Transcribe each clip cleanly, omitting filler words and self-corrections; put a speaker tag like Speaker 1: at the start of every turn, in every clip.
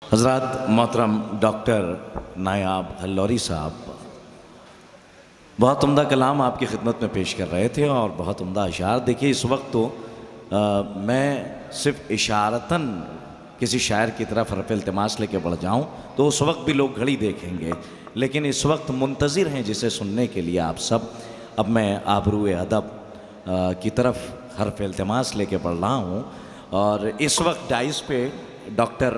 Speaker 1: حضرات محترم ڈاکٹر نایاب ہلوری صاحب بہت عمدہ کلام آپ کی خدمت میں پیش کر رہے تھے اور بہت عمدہ اشعار. دیکھیے اس وقت تو میں صرف اشارتاً کسی شاعر کی طرف حرف التماس لے کے بڑھ جاؤں تو اس وقت بھی لوگ گھڑی دیکھیں گے، لیکن اس وقت منتظر ہیں جسے سننے کے لیے آپ سب. اب میں آبروئے ادب کی طرف حرف التماس لے کے بڑھ رہا ہوں اور اس وقت ڈائز پہ ڈاکٹر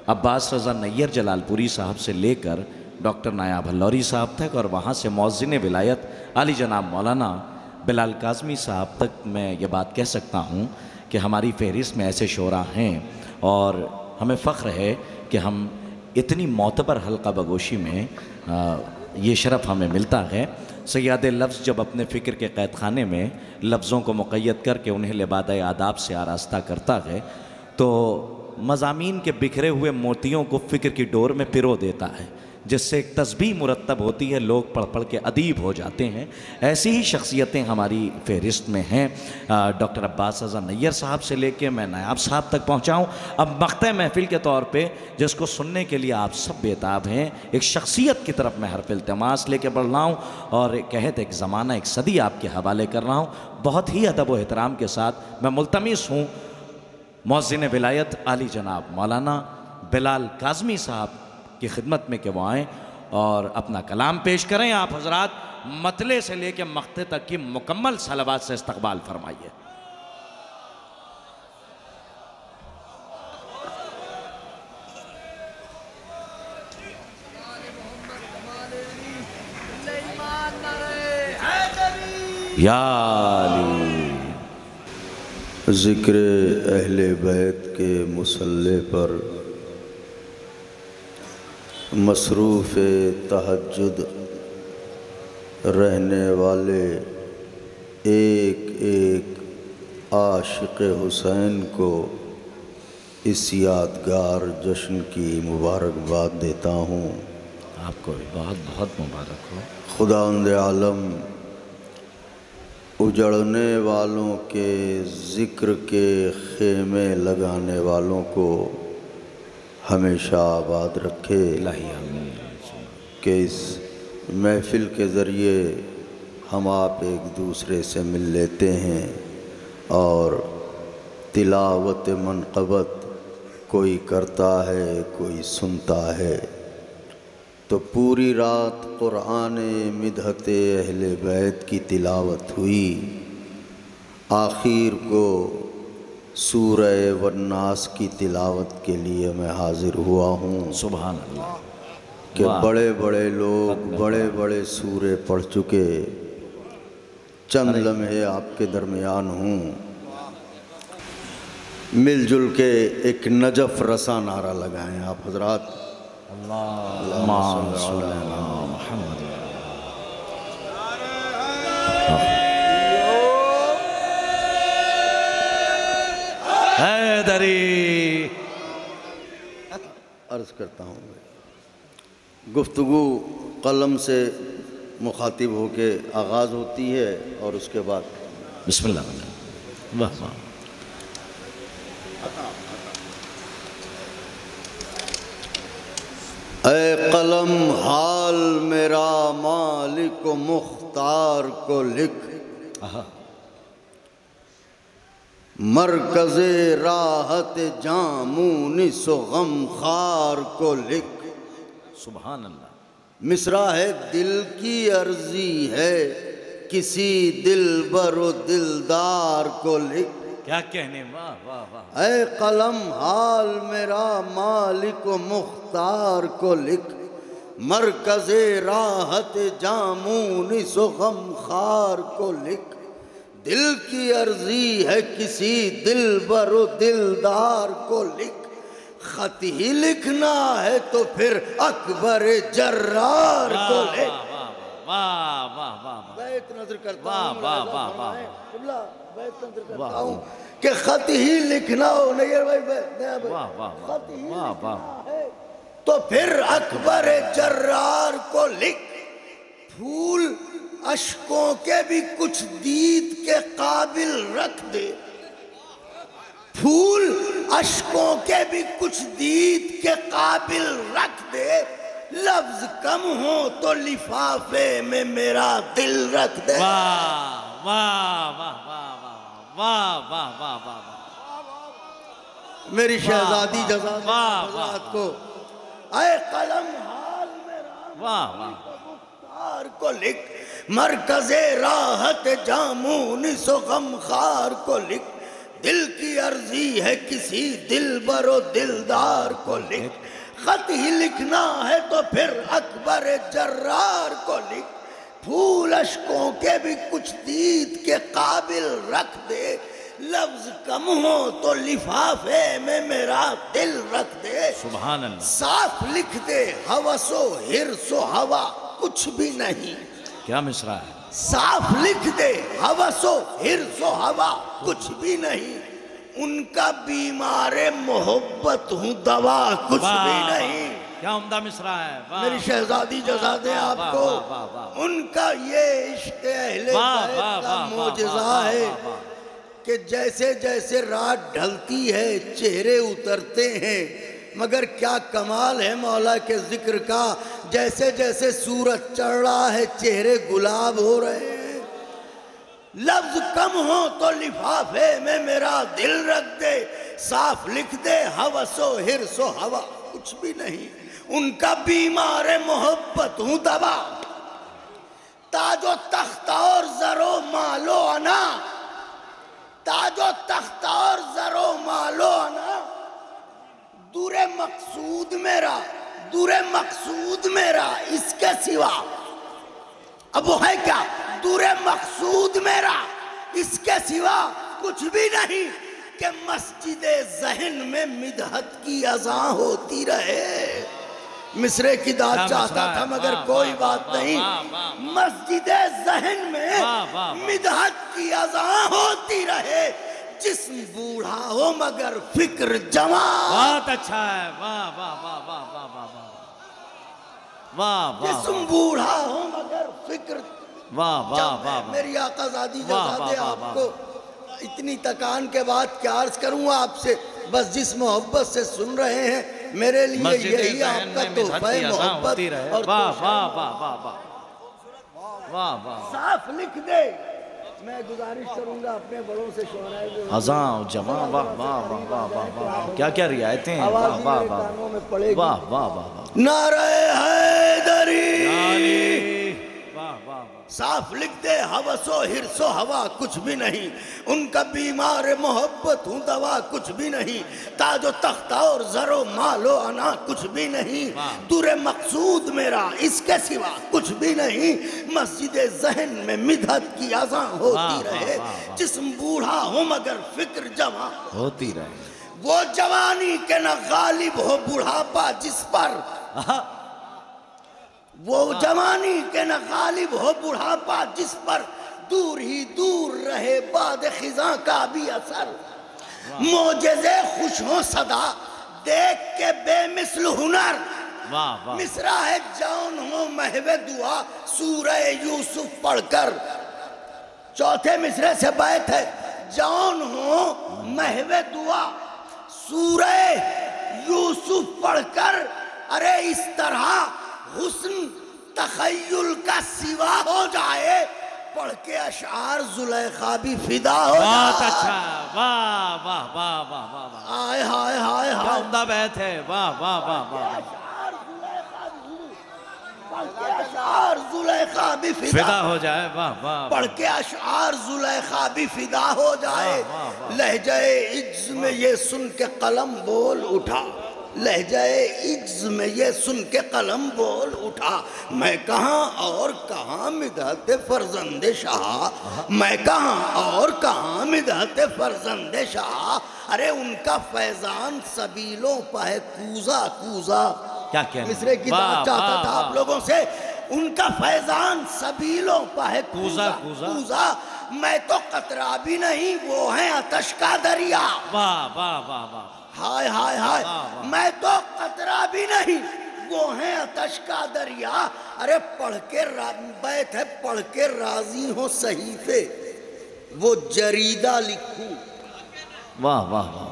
Speaker 1: عباس رضا نیّر جلال پوری صاحب سے لے کر ڈاکٹر نایاب ہلوری صاحب تک اور وہاں سے مؤذن ولایت عالی جناب مولانا بلال کاظمی صاحب تک میں یہ بات کہہ سکتا ہوں کہ ہماری فہرست میں ایسے شعراء ہیں اور ہمیں فخر ہے کہ ہم اتنی معتبر حلقہ بگوشی میں یہ شرف ہمیں ملتا ہے. صیاد لفظ جب اپنے فکر کے قید خانے میں لفظوں کو مقید کر کے انہیں لبادہ آداب سے آراستہ کرتا ہے تو مضامین کے بکھرے ہوئے موتیوں کو فکر کی ڈور میں پرو دیتا ہے، جس سے ایک تسبیح مرتب ہوتی ہے، لوگ پڑھ پڑھ کے ادیب ہو جاتے ہیں. ایسی ہی شخصیتیں ہماری فہرست میں ہیں. ڈاکٹر عباس رضا نیّر صاحب سے لے کے میں نایاب صاحب تک پہنچا ہوں. اب مقطع محفل کے طور پہ جس کو سننے کے لیے آپ سب بیتاب ہیں، ایک شخصیت کی طرف میں حرف التماس لے کے بڑھ رہا ہوں اور ایک عہد، ایک زمانہ، ایک صدی آپ کے حوالے کر رہا ہوں. بہت ہی ادب و احترام کے ساتھ میں ملتمس ہوں مؤذن ولایت عالی جناب مولانا بلال کاظمی صاحب کی خدمت میں کہ وہ آئیں اور اپنا کلام پیش کریں. آپ حضرات مطلع سے لے کے مقطع تک کی مکمل صلوات سے استقبال فرمائیے. یا علی.
Speaker 2: ذکر اہل بیت کے مصلی پر مصروف تہجد رہنے والے ایک ایک عاشق حسین کو اس یادگار جشن کی مبارکباد دیتا ہوں.
Speaker 1: آپ کو بھی بہت بہت مبارک ہو.
Speaker 2: خداوند عالم اجڑنے والوں کے ذکر کے خیمے لگانے والوں کو ہمیشہ آباد رکھے.
Speaker 1: الہی آمین.
Speaker 2: کہ اس محفل کے ذریعے ہم آپ ایک دوسرے سے مل لیتے ہیں اور تلاوت منقبت کوئی کرتا ہے کوئی سنتا ہے تو پوری رات قرآن مدحت اہل بیت کی تلاوت ہوئی. آخر کو سورہ والناس کی تلاوت کے لیے میں حاضر ہوا ہوں.
Speaker 1: سبحان اللہ.
Speaker 2: کہ بڑے بڑے لوگ بڑے بڑے سورے پڑھ چکے، چند لمحے آپ کے درمیان ہوں. مل جل کے ایک نجف رساں نعرہ لگائیں آپ حضرات.
Speaker 1: اللہم صلی علی محمد. حیدری.
Speaker 2: عرض کرتا ہوں گفتگو قلم سے مخاطب ہو کے آغاز ہوتی ہے اور اس کے بعد
Speaker 1: بسم اللہ. واہ واہ.
Speaker 2: اے قلم حال میرا مالک و مختار کو لکھ، مرکز راحت جامونس و غمخوار کو لکھ.
Speaker 1: سبحان اللہ.
Speaker 2: مصرع ہے دل کی عرضی ہے کسی دلبر و دلدار کو لکھ.
Speaker 1: کیا کہنے. واہ واہ واہ.
Speaker 2: اے قلم حال میرا مالک و مختار کو لکھ، مرکز راحت جامونس و غمخوار کو لکھ. دل کی عرضی ہے کسی دلبر و دلدار کو لکھ، خط ہی لکھنا ہے تو پھر اکبر جرار کو لکھ.
Speaker 1: واہ واہ واہ.
Speaker 2: بیت نظر کرتا ہوں.
Speaker 1: واہ واہ واہ.
Speaker 2: بیت نظر کرتا ہوں کہ خط ہی لکھنا ہو. نیّر بھائی خط ہی لکھنا ہے تو پھر اکبر جرار کو لکھ. پھول اشکوں کے بھی کچھ دید کے قابل رکھ دے، پھول اشکوں کے بھی کچھ دید کے قابل رکھ دے، لفظ کم ہو تو لفافے میں میرا دل رکھ دے۔
Speaker 1: واہ واہ واہ واہ واہ واہ واہ واہ
Speaker 2: میری شہزادی جزا کو اے قلم حال میرا
Speaker 1: واہ واہ
Speaker 2: مختار کو لکھ، مرکز راحت جامونس و غمخوار کو لکھ، دل کی عرضی ہے کسی دلبر و دلدار کو لکھ، خط ہی لکھنا ہے تو پھر اکبر جرار کو لکھ، پھول اشکوں کے بھی کچھ دید کے قابل رکھ دے، لفظ کم ہو تو لفافے میں میرا دل رکھ دے۔
Speaker 1: سبحان اللہ،
Speaker 2: صاف لکھ دے ہوس و حرص و ہوا کچھ بھی نہیں،
Speaker 1: کیا مصرع ہے،
Speaker 2: صاف لکھ دے ہوس و حرص و ہوا کچھ بھی نہیں، ان کا بیمار محبت ہوں دوا کچھ بھی نہیں۔
Speaker 1: کیا عمدہ مصرع ہے،
Speaker 2: میری شہزادی جزا دے آپ کو، ان کا یہ عشق اہل بیت کا معجزہ ہے کہ جیسے جیسے رات ڈھلتی ہے چہرے اترتے ہیں، مگر کیا کمال ہے مولا کے ذکر کا، جیسے جیسے سورج چڑھ رہا ہے چہرے گلاب ہو رہے ہیں۔ لفظ کم ہو تو لفافے میں میرا دل رکھ دے، صاف لکھ دے ہوس و حرص و ہوا کچھ بھی نہیں، ان کا بیمار محبت ہوں دوا، تاج و تخت اور زر و مال و انا، تاج و تخت اور زر و مال و انا، دور مقصود میرا، دور مقصود میرا اس کے سوا، اب وہ ہے کیا، دور مقصود میرا اس کے سوا کچھ بھی نہیں، کہ مسجد ذہن میں مدحت کی اذان ہوتی رہے۔ مصرے کی داد چاہتا تھا مگر کوئی بات نہیں، مسجد ذہن میں مدحت کی اذان ہوتی رہے، جسم بوڑھا ہو مگر فکر جوان،
Speaker 1: بہت اچھا ہے، واہ واہ واہ واہ واہ واہ واہ واہ،
Speaker 2: جسم بوڑھا ہو مگر فکر
Speaker 1: واہ واہ واہ،
Speaker 2: میری آقا زادی جزا دے آپ کو، اتنی تکان کے بعد کیا عرض کروں آپ سے، بس جس محبت سے سن رہے ہیں میرے لیے یہی آپ کا تحفہ محبت، اور
Speaker 1: واہ واہ واہ واہ واہ واہ،
Speaker 2: صاف لکھ دے۔ میں گزارش کروں گا اپنے بڑوں سے شعراء
Speaker 1: اذان جمع، واہ واہ واہ واہ واہ واہ، کیا کیا رعایتیں ہیں، واہ واہ واہ واہ واہ واہ،
Speaker 2: نعرہ حیدری،
Speaker 1: واہ واہ،
Speaker 2: صاف لکھ دے ہوس و حرص و ہوا کچھ بھی نہیں، ان کا بیمار محبت ہوں دوا کچھ بھی نہیں، تاج و تخت اور زر و مال و انا کچھ بھی نہیں، دور مقصود میرا اس کے سوا کچھ بھی نہیں، مسجد ذہن میں مدحت کی اذان ہوتی رہے، جسم بوڑھا ہو مگر فکر جوان
Speaker 1: ہوتی رہے،
Speaker 2: وہ جوانی کے نہ غالب ہو بڑھاپا جس پر، وہ جوانی کے نہ غالب ہو بڑھاپا جس پر، دور ہی دور رہے باد خزاں کا بھی اثر، معجزے خوش ہوں صدا دیکھ کے بے مثل ہنر، مصرع ہے جان ہو محو دعا سورہ یوسف پڑھ کر، چوتھے مصرع سے بیت ہے، جان ہو محو دعا سورہ یوسف پڑھ کر، ارے اس طرح حسن تخیل کا سوا ہو جائے، پڑھ کے اشعار زلیخا بھی فدا ہو جائے۔
Speaker 1: بہت اچھا، واہ واہ واہ واہ واہ،
Speaker 2: آئے ہائے ہائے
Speaker 1: کیا
Speaker 2: ہائے،
Speaker 1: عمدہ بیت ہے، واہ واہ واہ واہ،
Speaker 2: اشعار زلیخا بھی
Speaker 1: فدا ہو جائے، واہ واہ،
Speaker 2: پڑھ کے اشعار زلیخا بھی فدا ہو جائے، لہجہ عجز میں یہ سن کے قلم بول اٹھا، لہجہ عجز میں یہ سن کے قلم بول اٹھا، میں کہاں اور کہاں مدحت فرزند شاہ، میں کہاں اور کہاں مدحت فرزند شاہ، ارے ان کا فیضان سبیلوں پہ ہے کوزا کوزا،
Speaker 1: کیا کہنا،
Speaker 2: مصرے کی دعوت چاہتا تھا آپ لوگوں سے، ان کا فیضان سبیلوں پہ ہے کوزا کوزا، میں تو قطرہ بھی نہیں وہ ہیں آتش کا دریا،
Speaker 1: واہ واہ واہ واہ،
Speaker 2: ہائے ہائے ہائے، میں تو قطرہ بھی نہیں وہ ہیں آتش کا دریا، ارے پڑھ کے بیت ہے پڑھ کے راضی ہوں صحیفے، وہ جریدہ لکھوں
Speaker 1: واہ واہ واہ،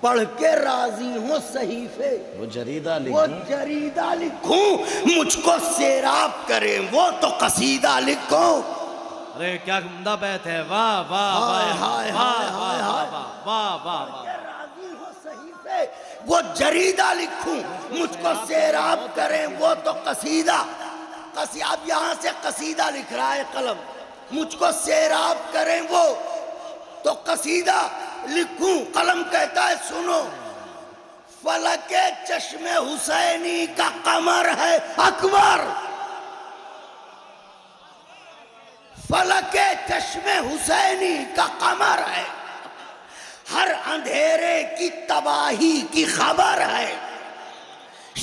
Speaker 2: پڑھ کے راضی ہوں صحیفے
Speaker 1: وہ جریدہ
Speaker 2: وہ
Speaker 1: لکھوں،
Speaker 2: جریدہ لکھوں، مجھ کو سیراب کریں وہ تو قصیدہ لکھوں۔
Speaker 1: ارے کیا عمدہ بیت ہے، واہ واہ
Speaker 2: ہائے
Speaker 1: واہ
Speaker 2: ہائے
Speaker 1: واہ
Speaker 2: ہائے ہائے
Speaker 1: واہ واہ واہ واہ،
Speaker 2: راضی ہو صحیفے وہ جریدہ لکھوں، مجھ کو سیراب کریں وہ تو قصیدہ۔ اب یہاں سے قصیدہ لکھ رہا ہے قلم، مجھ کو سیراب کریں وہ تو قصیدہ لکھوں۔ قلم کہتا ہے سنو، فلک چشم حسینی کا قمر ہے اکبر، فلک چشم حسینی کا قمر ہے، ہر اندھیرے کی تباہی کی خبر ہے،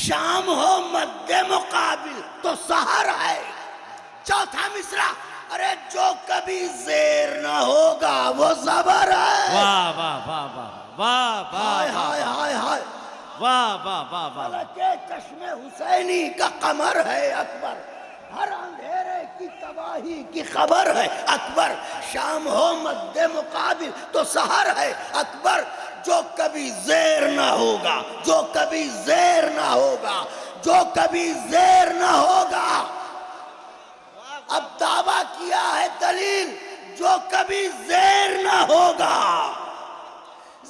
Speaker 2: شام ہو مد مقابل تو سحر ہے۔ چوتھا مصرع، ارے جو کبھی زیر نہ ہوگا وہ زبر ہے۔
Speaker 1: واہ واہ واہ واہ واہ
Speaker 2: ہائے
Speaker 1: واہ
Speaker 2: ہائے ہائے ہائے،
Speaker 1: واہ واہ واہ واہ،
Speaker 2: فلک چشم حسینی کا قمر ہے اکبر، ہر اندھیرے کی تباہی کی خبر ہے اکبر، شام ہو مد مقابل تو سحر ہے اکبر، جو کبھی زیر نہ ہوگا، جو کبھی زیر نہ ہوگا، جو کبھی زیر نہ ہوگا۔ اب دعویٰ کیا ہے دلیل، جو کبھی زیر نہ ہوگا۔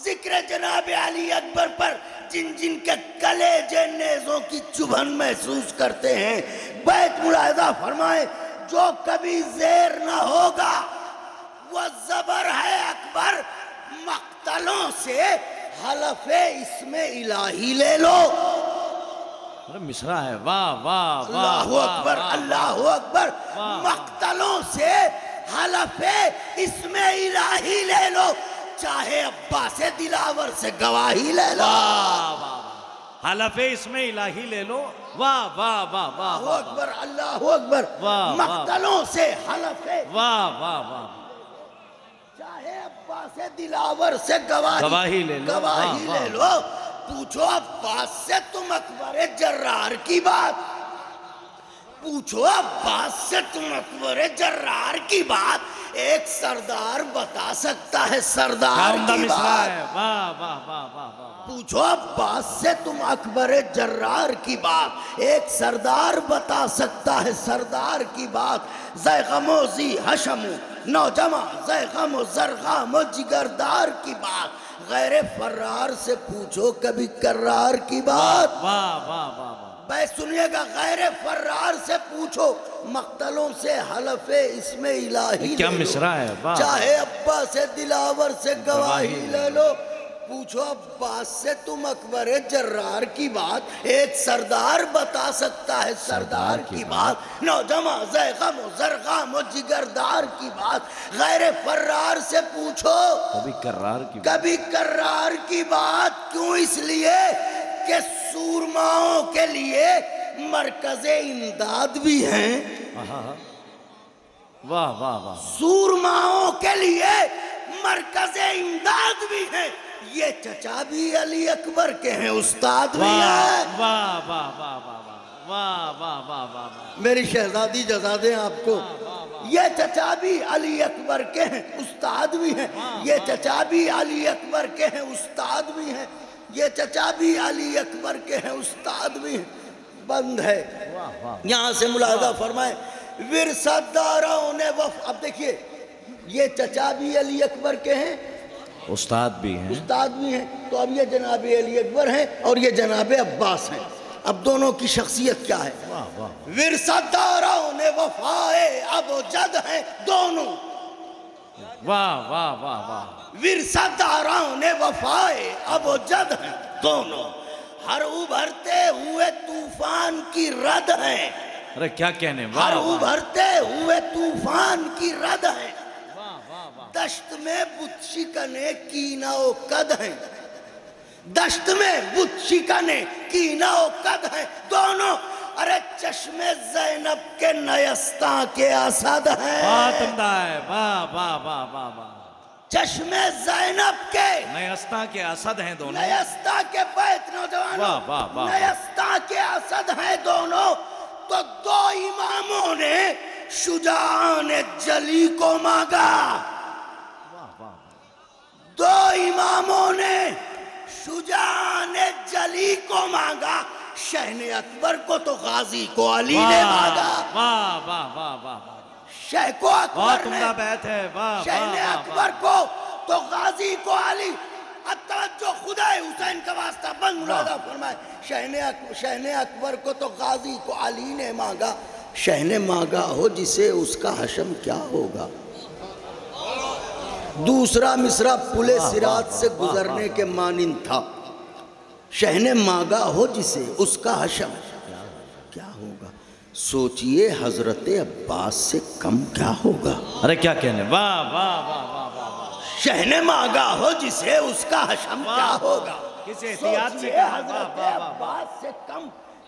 Speaker 2: ذکر جناب علی اکبر پر جن جن کے کلیجے نیزوں کی چبھن محسوس کرتے ہیں، بیت ملاحظہ فرمائیں، جو کبھی زیر نہ ہوگا وہ زبر ہے اکبر، مقتلوں سے حلف اسم الہی لے لو۔
Speaker 1: ارے مصرع ہے، واہ واہ
Speaker 2: اللہ اکبر اللہ اکبر، مقتلوں سے حلف اسم الہی لے لو، چاہے عباس دلاور سے گواہی لے لو۔
Speaker 1: حلف اسم الہی لے لو، واہ واہ واہ واہ
Speaker 2: اللہ اکبر اللہ اکبر، مقتلوں سے حلف،
Speaker 1: واہ واہ واہ،
Speaker 2: چاہے عباس دلاور سے گواہی لے لو، گواہی لے لو۔ پوچھو عباس سے تم اکبر جرار کی بات، پوچھو عباس سے تم اکبر جرار کی بات، ایک سردار بتا سکتا ہے سردار کی بات۔
Speaker 1: واہ واہ واہ واہ،
Speaker 2: پوچھو عباس سے تم اکبر جرار کی بات، ایک سردار بتا سکتا ہے سردار کی بات، زیغم و زی حشم و نوجمع، زیغم و زرغام و جگردار کی بات، غیر فرار سے پوچھو کبھی کرار کی بات۔
Speaker 1: واہ واہ واہ،
Speaker 2: بھائی سنیے گا، غیر فرار سے پوچھو، مقتلوں سے حلف اسم الہی
Speaker 1: کیا
Speaker 2: لے لو،
Speaker 1: مصرع ہے، واہ،
Speaker 2: چاہے عباس دلاور سے گواہی لے لو۔ پوچھو عباس سے تم اکبر جرار کی بات، ایک سردار بتا سکتا ہے سردار کی بات، نوجمع زیغم و زرغام و جگردار کی بات، غیر فرار سے پوچھو
Speaker 1: کبھی کرار کی،
Speaker 2: کبھی کرار کی بات۔ کیوں؟ اس لیے کہ سورماؤں کے لیے مرکز امداد بھی ہیں،
Speaker 1: واہ واہ واہ،
Speaker 2: سورماؤں کے لیے مرکز امداد بھی ہیں، یہ چچا بھی علی اکبر کے ہیں، استاد بھی ہیں۔
Speaker 1: واہ واہ واہ واہ واہ واہ واہ واہ،
Speaker 2: میری شہزادی جزا دیں آپ کو، یہ چچا بھی علی اکبر کے ہیں، استاد بھی ہیں، یہ چچا بھی علی اکبر کے ہیں، استاد بھی ہیں، یہ چچا بھی علی اکبر کے ہیں، استاد بھی ہیں۔ بند ہے، یہاں سے ملاحظہ فرمائیں، ورثت داروں نے اب دیکھیے، یہ چچا بھی علی اکبر کے ہیں،
Speaker 1: استاد بھی ہیں،
Speaker 2: استاد بھی ہیں، تو اب یہ جناب علی اکبر ہیں اور یہ جناب عباس ہیں۔ اب دونوں کی شخصیت کیا ہے؟ ورثت داروں نے وفائے اب و جد ہیں دونوں،
Speaker 1: واہ واہ واہ واہ،
Speaker 2: ورثت داروں نے وفائے اب و جد ہیں دونوں، ہر ابھرتے ہوئے طوفان کی رد ہیں،
Speaker 1: ارے کیا کہنے،
Speaker 2: ہر ابھرتے ہوئے طوفان کی رد ہیں، دشت میں بت شکنے کینہ و قد ہیں، دشت میں بت شکنے کینہ و قد ہیں دونوں، ارے چشم زینب کے نیستاں کے اسد ہیں،
Speaker 1: بات عمدہ ہے، واہ واہ واہ واہ واہ،
Speaker 2: چشم زینب کے
Speaker 1: نیستاں کے اسد ہیں دونوں،
Speaker 2: نیستاں کے بیت نوجوانوں،
Speaker 1: واہ واہ واہ،
Speaker 2: نیستاں کے اسد ہیں دونوں، تو دو اماموں نے شجاعان جلی کو مانگا،
Speaker 3: دو اماموں نے شجاعان جلی کو مانگا، شہن اکبر کو تو غازی کو علی نے مانگا۔
Speaker 1: واہ واہ واہ واہ واہ،
Speaker 3: شہ کو
Speaker 1: بہت
Speaker 3: اکبر نے،
Speaker 1: عمدہ بیت ہے، واہ
Speaker 3: شہن
Speaker 1: واہ واہ
Speaker 3: اکبر کو تو غازی کو علی۔ اب توجہ، خدا حسین کا واسطہ بند ملازہ فرمائے، شہن اکبر کو تو غازی کو علی نے مانگا، شہن مانگا ہو جسے اس کا حشم کیا ہوگا۔ دوسرا مصرع پل صراط سے گزرنے کے مانند تھا، شہن مانگا ہو جسے اس کا حشم کیا ہوگا، سوچئے حضرت عباس سے کم کیا ہوگا۔
Speaker 1: ارے کیا کہنے، واہ واہ واہ واہ واہ،
Speaker 3: شہن مانگا ہو جسے اس کا حشم کیا ہوگا،
Speaker 1: کس احتیاط سے
Speaker 3: سوچئے
Speaker 1: کہا،
Speaker 3: حضرت
Speaker 1: واہ واہ واہ،
Speaker 3: عباس سے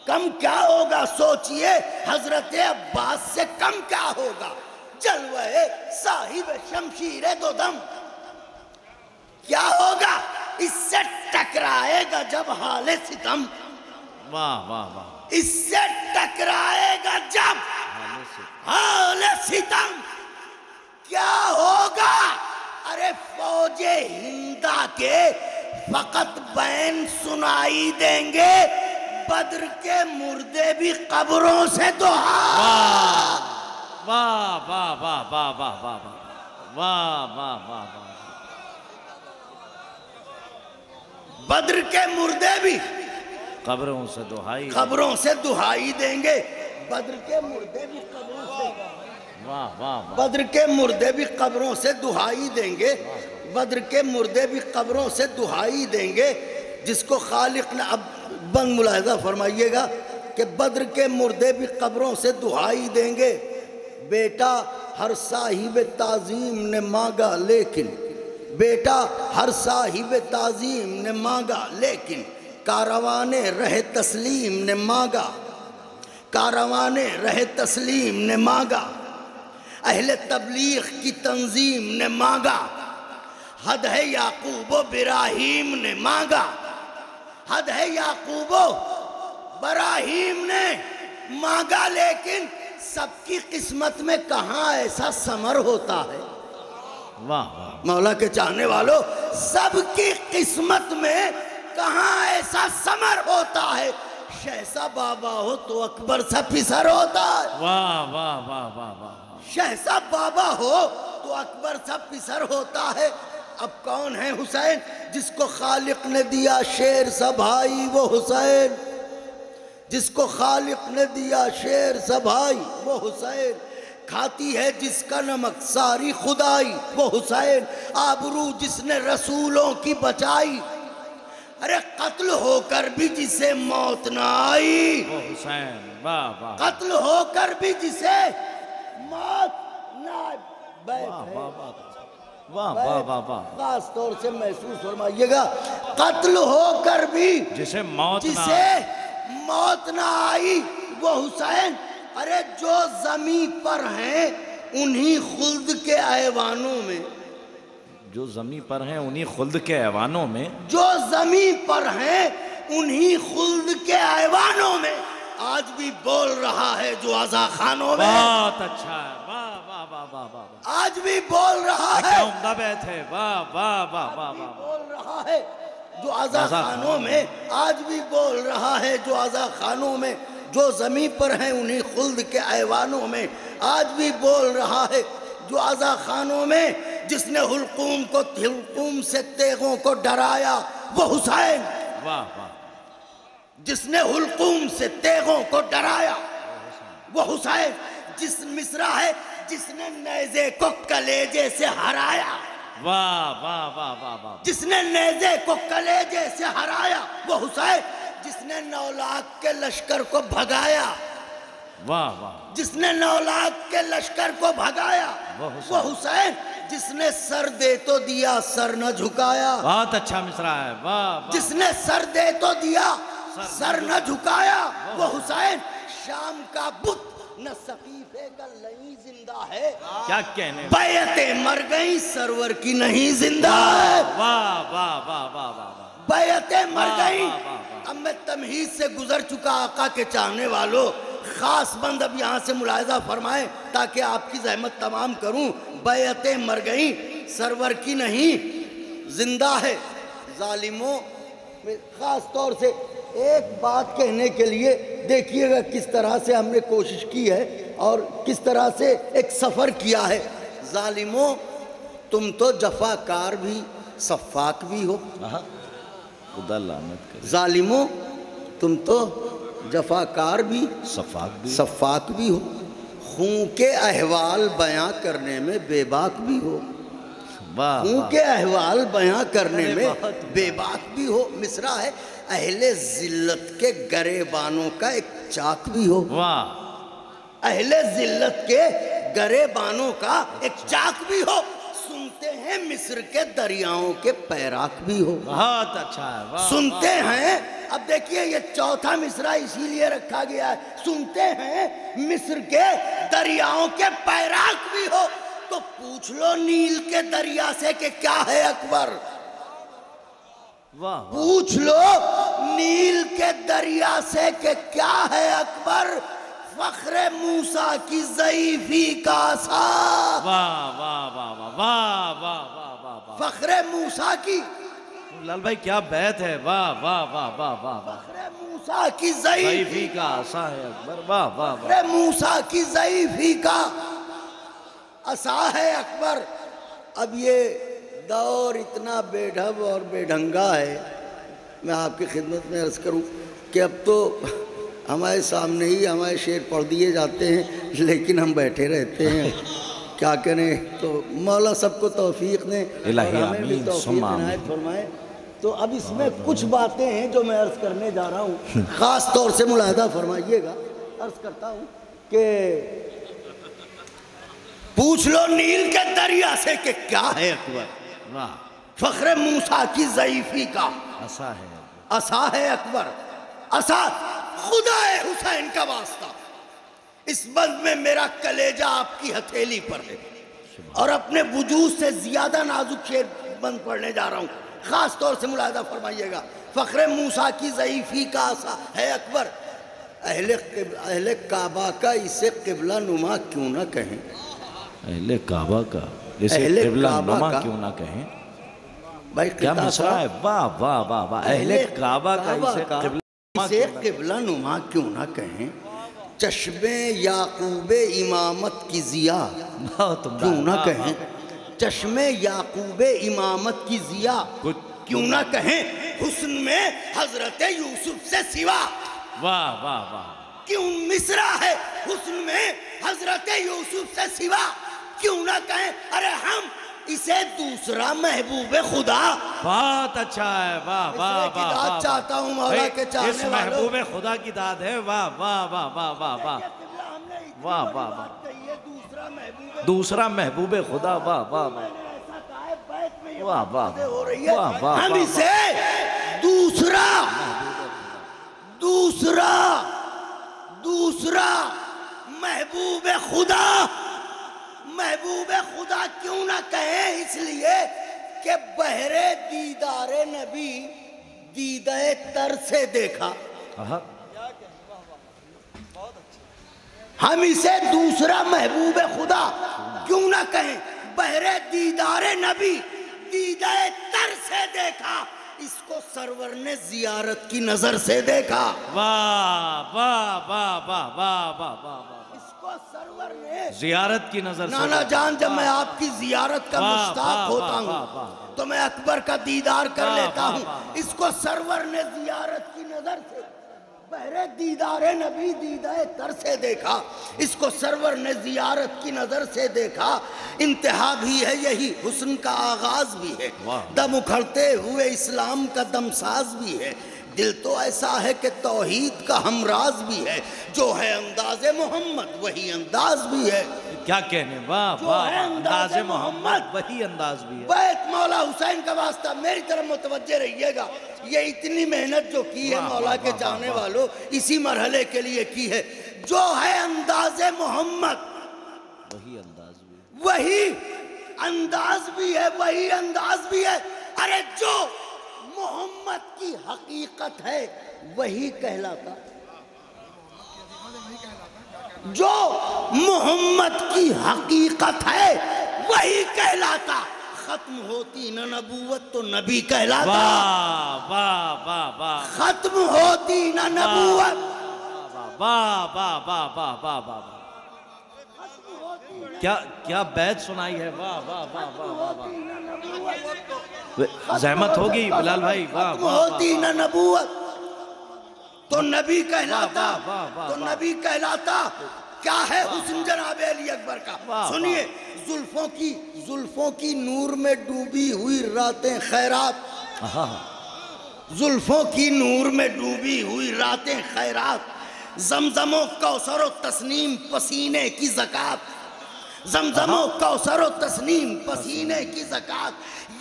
Speaker 3: کم کیا ہوگا، سوچئے حضرت عباس سے کم کیا ہوگا، جلوہ صاحب شمشیر دو دم کیا ہوگا، اس سے ٹکرائے گا جب حال ستم،
Speaker 1: واہ واہ واہ،
Speaker 3: اس سے ٹکرائے گا جب حال ستم کیا ہوگا۔ ارے فوج ہندہ کے فقط بین سنائی دیں گے، بدر کے مردے بھی قبروں سے دہا۔
Speaker 1: واہ واہ واہ واہ واہ واہ واہ واہ واہ واہ،
Speaker 3: بدر کے مردے بھی
Speaker 1: قبروں سے دہائی،
Speaker 3: قبروں سے دہائی دیں گے، بدر کے مردے بھی قبروں سے،
Speaker 1: واہ واہ واہ،
Speaker 3: بدر کے مردے بھی قبروں سے دہائی دیں گے، بدر کے مردے بھی قبروں سے دہائی دیں گے، جس کو خالق نے، اب بند ملاحظہ فرمائیے گا کہ بدر کے مردے بھی قبروں سے دہائی دیں گے، بیٹا ہر صاحب تعظیم نے مانگا لیکن، بیٹا ہر صاحب تعظیم نے مانگا لیکن، کاروان رہ تسلیم نے مانگا، کاروان رہ تسلیم نے مانگا، اہل تبلیغ کی تنظیم نے مانگا، حد ہے یعقوب و براہیم نے مانگا، حد ہے یعقوب و براہیم نے مانگا، لیکن سب کی قسمت میں کہاں ایسا ثمر ہوتا ہے۔
Speaker 1: واہ واہ،
Speaker 3: مولا کے چاہنے والوں، سب کی قسمت میں کہاں ایسا ثمر ہوتا ہے، شہزہ بابا ہو تو اکبر سا پسر ہوتا ہے،
Speaker 1: واہ واہ واہ واہ واہ،
Speaker 3: شہزہ بابا ہو تو اکبر سا پسر ہوتا ہے۔ اب کون ہے حسین جس کو خالق نے دیا شیر سا بھائی، وہ حسین، جس کو خالق نے دیا شیر سا بھائی وہ حسین، کھاتی ہے جس کا نمک ساری خدائی وہ حسین، آبرو جس نے رسولوں کی بچائی، ارے قتل ہو کر بھی جسے موت نہ آئی،
Speaker 1: وہ حسین، واہ واہ
Speaker 3: قتل ہو کر بھی جسے موت نہ آئی، بیت ہے،
Speaker 1: واہ واہ واہ واہ،
Speaker 3: خاص طور سے محسوس فرمائیے گا، قتل ہو کر بھی
Speaker 1: جسے موت نہ،
Speaker 3: جسے موت نہ آئی وہ حسین، ارے جو زمین پر ہیں انہی خلد کے ایوانوں میں،
Speaker 1: جو زمین پر ہیں انہی خلد کے ایوانوں میں،
Speaker 3: جو زمین پر ہیں انہی خلد کے ایوانوں میں، آج بھی بول رہا ہے جو عزا خانوں میں،
Speaker 1: بہت اچھا ہے، واہ واہ واہ واہ واہ،
Speaker 3: آج بھی بول رہا ہے،
Speaker 1: کیا عمدہ بیت ہے، واہ واہ واہ واہ واہ،
Speaker 3: بول رہا ہے جو عزا خانوں میں، آج بھی بول رہا ہے جو عزا خانوں میں، جو زمین پر ہیں انہی خلد کے ایوانوں میں، آج بھی بول رہا ہے جو عزا خانوں میں، جس نے حلقوم سے تیغوں کو ڈرایا وہ حسین،
Speaker 1: واہ واہ،
Speaker 3: جس نے حلقوم سے تیغوں کو ڈرایا وہ حسین، جس مصرع ہے جس نے نیزے کو کلیجے سے ہرایا،
Speaker 1: واہ واہ واہ واہ واہ،
Speaker 3: جس نے نیزے کو کلیجے سے ہرایا وہ حسین، جس نے 9 لاکھ کے لشکر کو بھگایا،
Speaker 1: واہ واہ،
Speaker 3: جس نے 9 لاکھ کے لشکر کو بھگایا وہ حسین، جس نے سر دے تو دیا سر نہ جھکایا،
Speaker 1: بہت اچھا مصرع ہے، واہ واہ،
Speaker 3: جس نے سر دے تو دیا سر نہ جھکایا وہ حسین، شام کا بت نہ سقیفے کا لئی زندہ ہے،
Speaker 1: کیا کہنے،
Speaker 3: بیعتیں مر گئی سرور کی نہیں زندہ ہے،
Speaker 1: واہ واہ واہ واہ واہ،
Speaker 3: بیعتیں مر گئی۔ اب میں تمہید سے گزر چکا آقا کے چاہنے والوں، خاص بند اب یہاں سے ملاحظہ فرمائیں تاکہ آپ کی زحمت تمام کروں، بیعتیں مر گئیں سرور کی نہیں زندہ ہے ظالموں. خاص طور سے ایک بات کہنے کے لیے دیکھیے گا کس طرح سے ہم نے کوشش کی ہے اور کس طرح سے ایک سفر کیا ہے. ظالموں تم تو جفاکار بھی صفاک بھی ہو.
Speaker 1: خدا لعنت کرے.
Speaker 3: ظالموں تم تو جفاکار بھی
Speaker 1: صفاک بھی
Speaker 3: ہو. خون کے احوال بیاں کرنے میں بے باک بھی ہو. خون کے احوال بیاں کرنے میں بے باک بھی ہو. مصرع ہے اہل ذلت کے گریبانوں کا ایک چاک بھی ہو. اہل ذلت کے گریبانوں کا ایک چاک بھی ہو. سنتے ہیں مصر کے دریاؤں کے پیراک بھی ہو.
Speaker 1: بہت اچھا ہے.
Speaker 3: سنتے ہیں. اب دیکھیے یہ چوتھا مصرع اسی لیے رکھا گیا ہے. سنتے ہیں مصر کے دریاؤں کے پیراک بھی ہو. تو پوچھ لو نیل کے دریا سے کہ کیا ہے اکبر. پوچھ لو نیل کے دریا سے کہ کیا ہے اکبر. فخر موسیٰ کی ضعیفی کا سا. فخر موسیٰ کی.
Speaker 1: لال بھائی کیا بیت ہے. واہ واہ واہ واہ واہ.
Speaker 3: فخر موسیٰ کی ضعیفی
Speaker 1: کا عصا ہے اکبر. واہ واہ.
Speaker 3: فخر موسیٰ کی ضعیفی کا عصا ہے اکبر. اب یہ دور اتنا بے ڈھب اور بے ڈھنگا ہے. میں آپ کی خدمت میں عرض کروں کہ اب تو ہمارے سامنے ہی ہمارے شعر پڑھ دیے جاتے ہیں لیکن ہم بیٹھے رہتے ہیں. کیا کریں. تو مولا سب کو توفیق نے
Speaker 1: الہی
Speaker 3: ہمیں بھی
Speaker 1: آمین
Speaker 3: توفیق عنایت فرمائے. تو اب اس میں کچھ باتیں ہیں جو میں عرض کرنے جا رہا ہوں. خاص طور سے ملاحظہ فرمائیے گا. عرض کرتا ہوں کہ پوچھ لو نیل کے دریا سے کہ کیا ہے اکبر. فخر موسیٰ کی ضعیفی کا عصا ہے اکبر. عصا خدا حسین کا واسطہ. اس بند میں میرا کلیجہ آپ کی ہتھیلی پر ہے اور اپنے وجود سے زیادہ نازک شعر بند پڑھنے جا رہا ہوں. خاص طور سے ملاحظہ فرمائیے گا. فخر موسیٰ کی ضعیفی کا عصا ہے اکبر. اہل کعبہ کا اسے قبلہ نما کیوں نہ کہیں.
Speaker 1: اہل کعبہ کا اسے قبلہ نما کیوں نہ کہیں.
Speaker 3: بھائی
Speaker 1: کیا مصرع ہے. واہ واہ واہ واہ. اہل کعبہ کا اسے
Speaker 3: قبلہ نما کیوں نہ کہیں. چشم یعقوب امامت کی ضیا کیوں نہ کہیں. چشم یعقوب امامت کی ضیا کیوں نہ کہیں. حسن میں حضرت یوسف سے سوا.
Speaker 1: واہ واہ واہ.
Speaker 3: کیوں مصرع ہے حسن میں حضرت یوسف سے سوا کیوں نہ کہیں. ارے ہم اسے دوسرا محبوب خدا.
Speaker 1: بہت اچھا ہے. واہ واہ واہ.
Speaker 3: داد چاہتا ہوں مولا کے چاہنے
Speaker 1: اس محبوب خدا کی داد ہے. واہ واہ واہ واہ واہ واہ واہ واہ واہ. دوسرا محبوب خدا. واہ واہ واہ واہ واہ.
Speaker 3: ہم اسے دوسرا محبوب خدا کیوں نہ کہیں. اس لیے کہ بہرے دیدار نبی دیدہ تر سے دیکھا. ہم اسے دوسرا محبوب خدا کیوں نہ کہیں. بہرے دیدار نبی دیدہ تر سے دیکھا. اس کو سرور نے زیارت کی نظر سے دیکھا.
Speaker 1: واہ واہ واہ واہ واہ واہ واہ.
Speaker 3: اس کو سرور نے
Speaker 1: زیارت کی نظر سے.
Speaker 3: نانا جان جب میں آپ کی زیارت کا مشتاق ہوتا ہوں تو میں اکبر کا دیدار کر لیتا ہوں. اس کو سرور نے زیارت کی نظر سے بہرے دیدار نبی دیدہ تر سے دیکھا. اس کو سرور نے زیارت کی نظر سے دیکھا. انتہا بھی ہے یہی حسن کا آغاز بھی ہے. دم اکھڑتے ہوئے اسلام کا دمساز بھی ہے. دل تو ایسا ہے کہ توحید کا ہمراز بھی ہے. جو ہے انداز محمد وہی انداز بھی ہے.
Speaker 1: کیا کہنے. واہ واہ. انداز محمد وہی انداز بھی ہے.
Speaker 3: بیت مولا حسین کا واسطہ میری طرف متوجہ رہیے گا. یہ اتنی محنت جو کی ہے مولا کے چاہنے والوں اسی مرحلے کے لیے کی ہے. جو ہے انداز محمد
Speaker 1: وہی انداز بھی ہے.
Speaker 3: وہی انداز بھی ہے. وہی انداز بھی ہے. ارے جو محمد کی حقیقت ہے وہی کہلاتا. جو محمد کی حقیقت ہے وہی کہلاتا. ختم ہوتی نہ نبوت تو نبی کہلاتا،
Speaker 1: واہ واہ واہ واہ
Speaker 3: ختم ہوتی نہ نبوت،
Speaker 1: واہ واہ واہ واہ واہ واہ، کیا بیت سنائی ہے، واہ واہ واہ واہ واہ، زحمت ہوگی بلال بھائی، واہ
Speaker 3: ختم
Speaker 1: واہ
Speaker 3: ہوتی نہ نبوت تو نبی کہلاتا،
Speaker 1: واہ واہ
Speaker 3: تو نبی کہلاتا۔ کیا ہے حسن جناب علی اکبر کا، سنیے، زلفوں کی نور میں ڈوبی ہوئی راتیں خیرات، زلفوں کی نور میں ڈوبی ہوئی راتیں خیرات، زمزم و کوثر و تسنیم پسینے کی زکات، زمزم و کوثر و تسنیم پسینے کی زکات،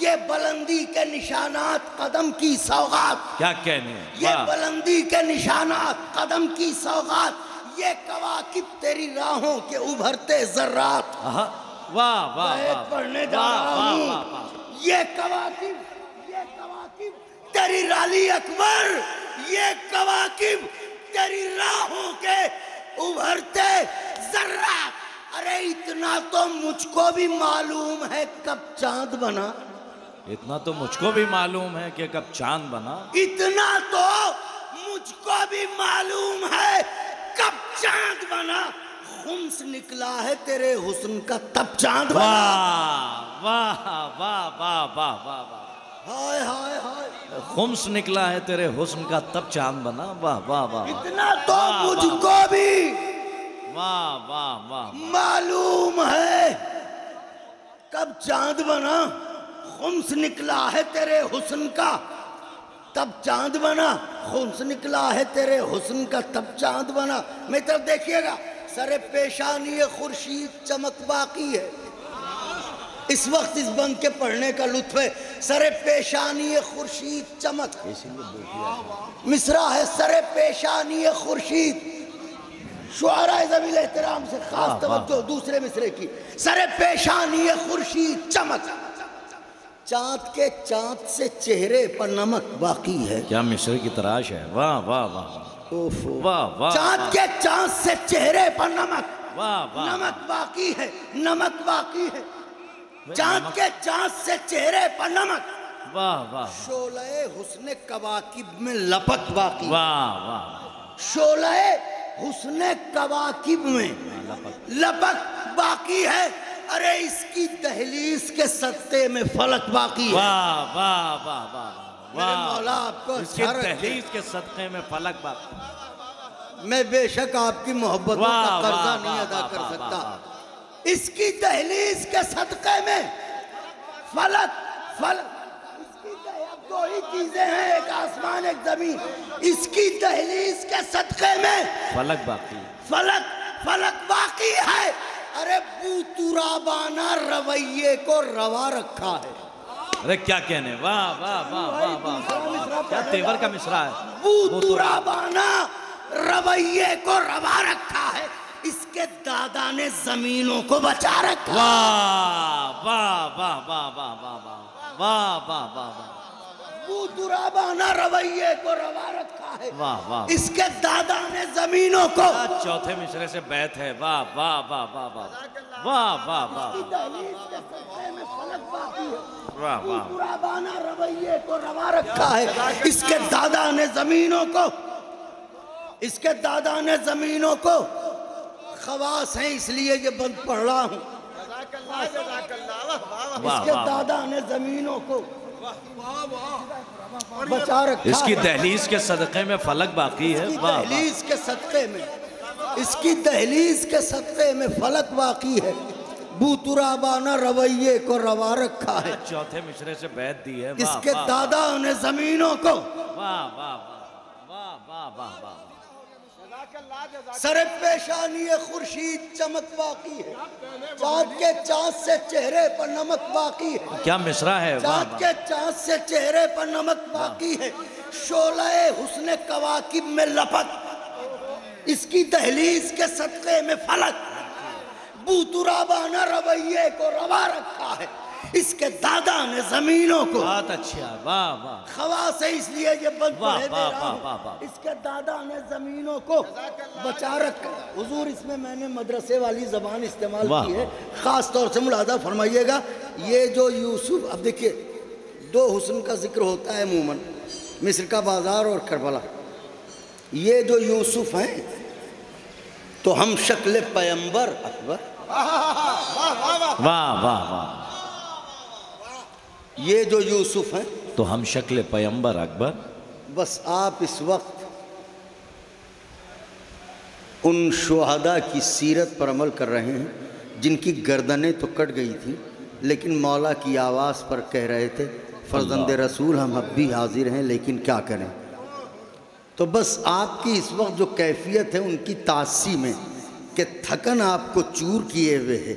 Speaker 3: یہ بلندی کے نشانات قدم کی سوغات،
Speaker 1: کیا کہنے،
Speaker 3: یہ بلندی کے نشانات قدم کی سوغات، یہ کواکب تیری راہوں کے ابھرتے ذرات،
Speaker 1: واہ واہ
Speaker 3: بیت پڑھنے جا رہا ہوں، یہ کواکب تیری رالی اکبر، یہ کواکب تیری راہوں کے ابھرتے ذرات۔ ارے اتنا تو مجھ کو بھی معلوم ہے کب چاند بنا،
Speaker 1: اتنا تو مجھ کو بھی معلوم ہے کہ کب چاند بنا،
Speaker 3: اتنا تو مجھ کو بھی معلوم ہے کب چاند بنا، خمس نکلا ہے تیرے حسن کا تب چاند بنا،
Speaker 1: واہ واہ واہ واہ واہ واہ واہ،
Speaker 3: ہائے ہائے ہائے،
Speaker 1: خمس نکلا ہے تیرے حسن کا تب چاند بنا، واہ واہ واہ
Speaker 3: اتنا تو مجھ کو بھی
Speaker 1: واہ واہ واہ،
Speaker 3: معلوم ہے کب چاند بنا، خمس نکلا ہے تیرے حسن کا تب چاند بنا، خمس نکلا ہے تیرے حسن کا تب چاند بنا۔ میری طرف دیکھیے گا، سر پیشانی خورشید چمک باقی ہے، اس وقت اس بند کے پڑھنے کا لطف ہے، سر پیشانی خورشید چمک، مصرع ہے سر پیشانی خورشید، شعراء ذوی احترام سے خاص توجہ دوسرے مصرے کی، سر پیشانی خورشید چمک، چاند کے چاند سے چہرے پر نمک باقی ہے،
Speaker 1: کیا مصرے کی تراش ہے، واہ واہ واہ واہ واہ،
Speaker 3: چاند کے چاند سے چہرے پر نمک،
Speaker 1: واہ واہ،
Speaker 3: نمک باقی ہے، نمک باقی ہے، چاند کے چاند سے چہرے پر نمک،
Speaker 1: واہ واہ،
Speaker 3: شعلہ حسن کواکب میں لپک باقی،
Speaker 1: واہ واہ،
Speaker 3: شعلہ حسن کواکب میں لپک باقی ہے، ارے اس کی دہلیز کے صدقے میں فلک باقی ہے،
Speaker 1: واہ واہ واہ واہ،
Speaker 3: میرے مولا آپ کو
Speaker 1: اس کی دہلیز کے صدقے میں فلک باقی،
Speaker 3: میں بے شک آپ کی محبتوں کا قرضہ نہیں ادا کر سکتا، اس کی دہلیز کے صدقے میں فلک، اس کی دو ہی چیزیں ہیں، ایک آسمان ایک زمین، اس کی دہلیز کے صدقے میں
Speaker 1: فلک باقی،
Speaker 3: فلک باقی ہے، ارے بو ترابانہ رویے کو روا رکھا ہے،
Speaker 1: ارے کیا کہنے، واہ واہ واہ واہ، کیا تیور کا مصرع ہے،
Speaker 3: بو ترابانہ رویے کو روا رکھا ہے، اس کے دادا نے زمینوں کو بچا رکھا ہے،
Speaker 1: واہ واہ واہ واہ واہ واہ واہ واہ واہ،
Speaker 3: بو ترابانہ رویے کو روا رکھا ہے،
Speaker 1: واہ واہ،
Speaker 3: اس کے دادا نے زمینوں کو،
Speaker 1: چوتھے مصرے سے بیت ہے، واہ واہ واہ واہ واہ واہ واہ واہ،
Speaker 3: دہلیز کے صدقے میں فلک باقی ہے،
Speaker 1: واہ
Speaker 3: بو
Speaker 1: واہ،
Speaker 3: ترابانہ رویے کو روا رکھا ہے، اس کے دادا نے زمینوں کو، اس کے دادا نے زمینوں کو، خواص ہیں اس لیے یہ بند پڑھ رہا ہوں، اس کے دادا نے زمینوں کو بچا رکھا ہے،
Speaker 1: اس کی دہلیز کے صدقے میں فلک باقی ہے، واہ واہ،
Speaker 3: دہلیز کے صدقے میں، اس کی دہلیز کے صدقے میں فلک باقی ہے، بو ترابانہ رویے کو روا رکھا ہے،
Speaker 1: چوتھے مصرے سے بیت دی ہے،
Speaker 3: اس کے دادا نے زمینوں کو،
Speaker 1: واہ واہ واہ واہ واہ واہ،
Speaker 3: سر پیشانی خورشید چمک باقی ہے، چاند کے چاند سے چہرے پر نمک باقی ہے،
Speaker 1: کیا مصرع ہے، واہ
Speaker 3: چاند
Speaker 1: واہ،
Speaker 3: کے چاند سے چہرے پر نمک باقی ہے، شعلہ حسن کواکب میں لپک، اس کی دہلیز کے صدقے میں فلک، بو ترابانہ رویے کو روا رکھا ہے، اس کے دادا نے زمینوں کو،
Speaker 1: بہت اچھا، واہ واہ،
Speaker 3: خواص ہے اس لیے یہ بند
Speaker 1: واہ
Speaker 3: پڑھے دے
Speaker 1: واہ
Speaker 3: رہا
Speaker 1: واہ
Speaker 3: ہوں،
Speaker 1: واہ۔
Speaker 3: اس کے دادا نے زمینوں کو بچا رکھا۔ حضور اس میں نے مدرسے والی زبان استعمال
Speaker 1: واہ
Speaker 3: کی ہے، خاص طور سے ملاحظہ فرمائیے گا۔ یہ جو یوسف، اب دیکھیے دو حسن کا ذکر ہوتا ہے عموماً، مصر کا بازار اور کربلا۔ یہ جو یوسف ہیں تو ہم شکل پیمبر اکبر،
Speaker 1: واہ واہ واہ،
Speaker 3: یہ جو یوسف ہیں
Speaker 1: تو ہم شکل پیمبر اکبر۔
Speaker 3: بس آپ اس وقت ان شہداء کی سیرت پر عمل کر رہے ہیں جن کی گردنیں تو کٹ گئی تھیں لیکن مولا کی آواز پر کہہ رہے تھے فرزند رسول ہم اب بھی حاضر ہیں لیکن کیا کریں۔ تو بس آپ کی اس وقت جو کیفیت ہے ان کی تاسی میں کہ تھکن آپ کو چور کیے ہوئے ہے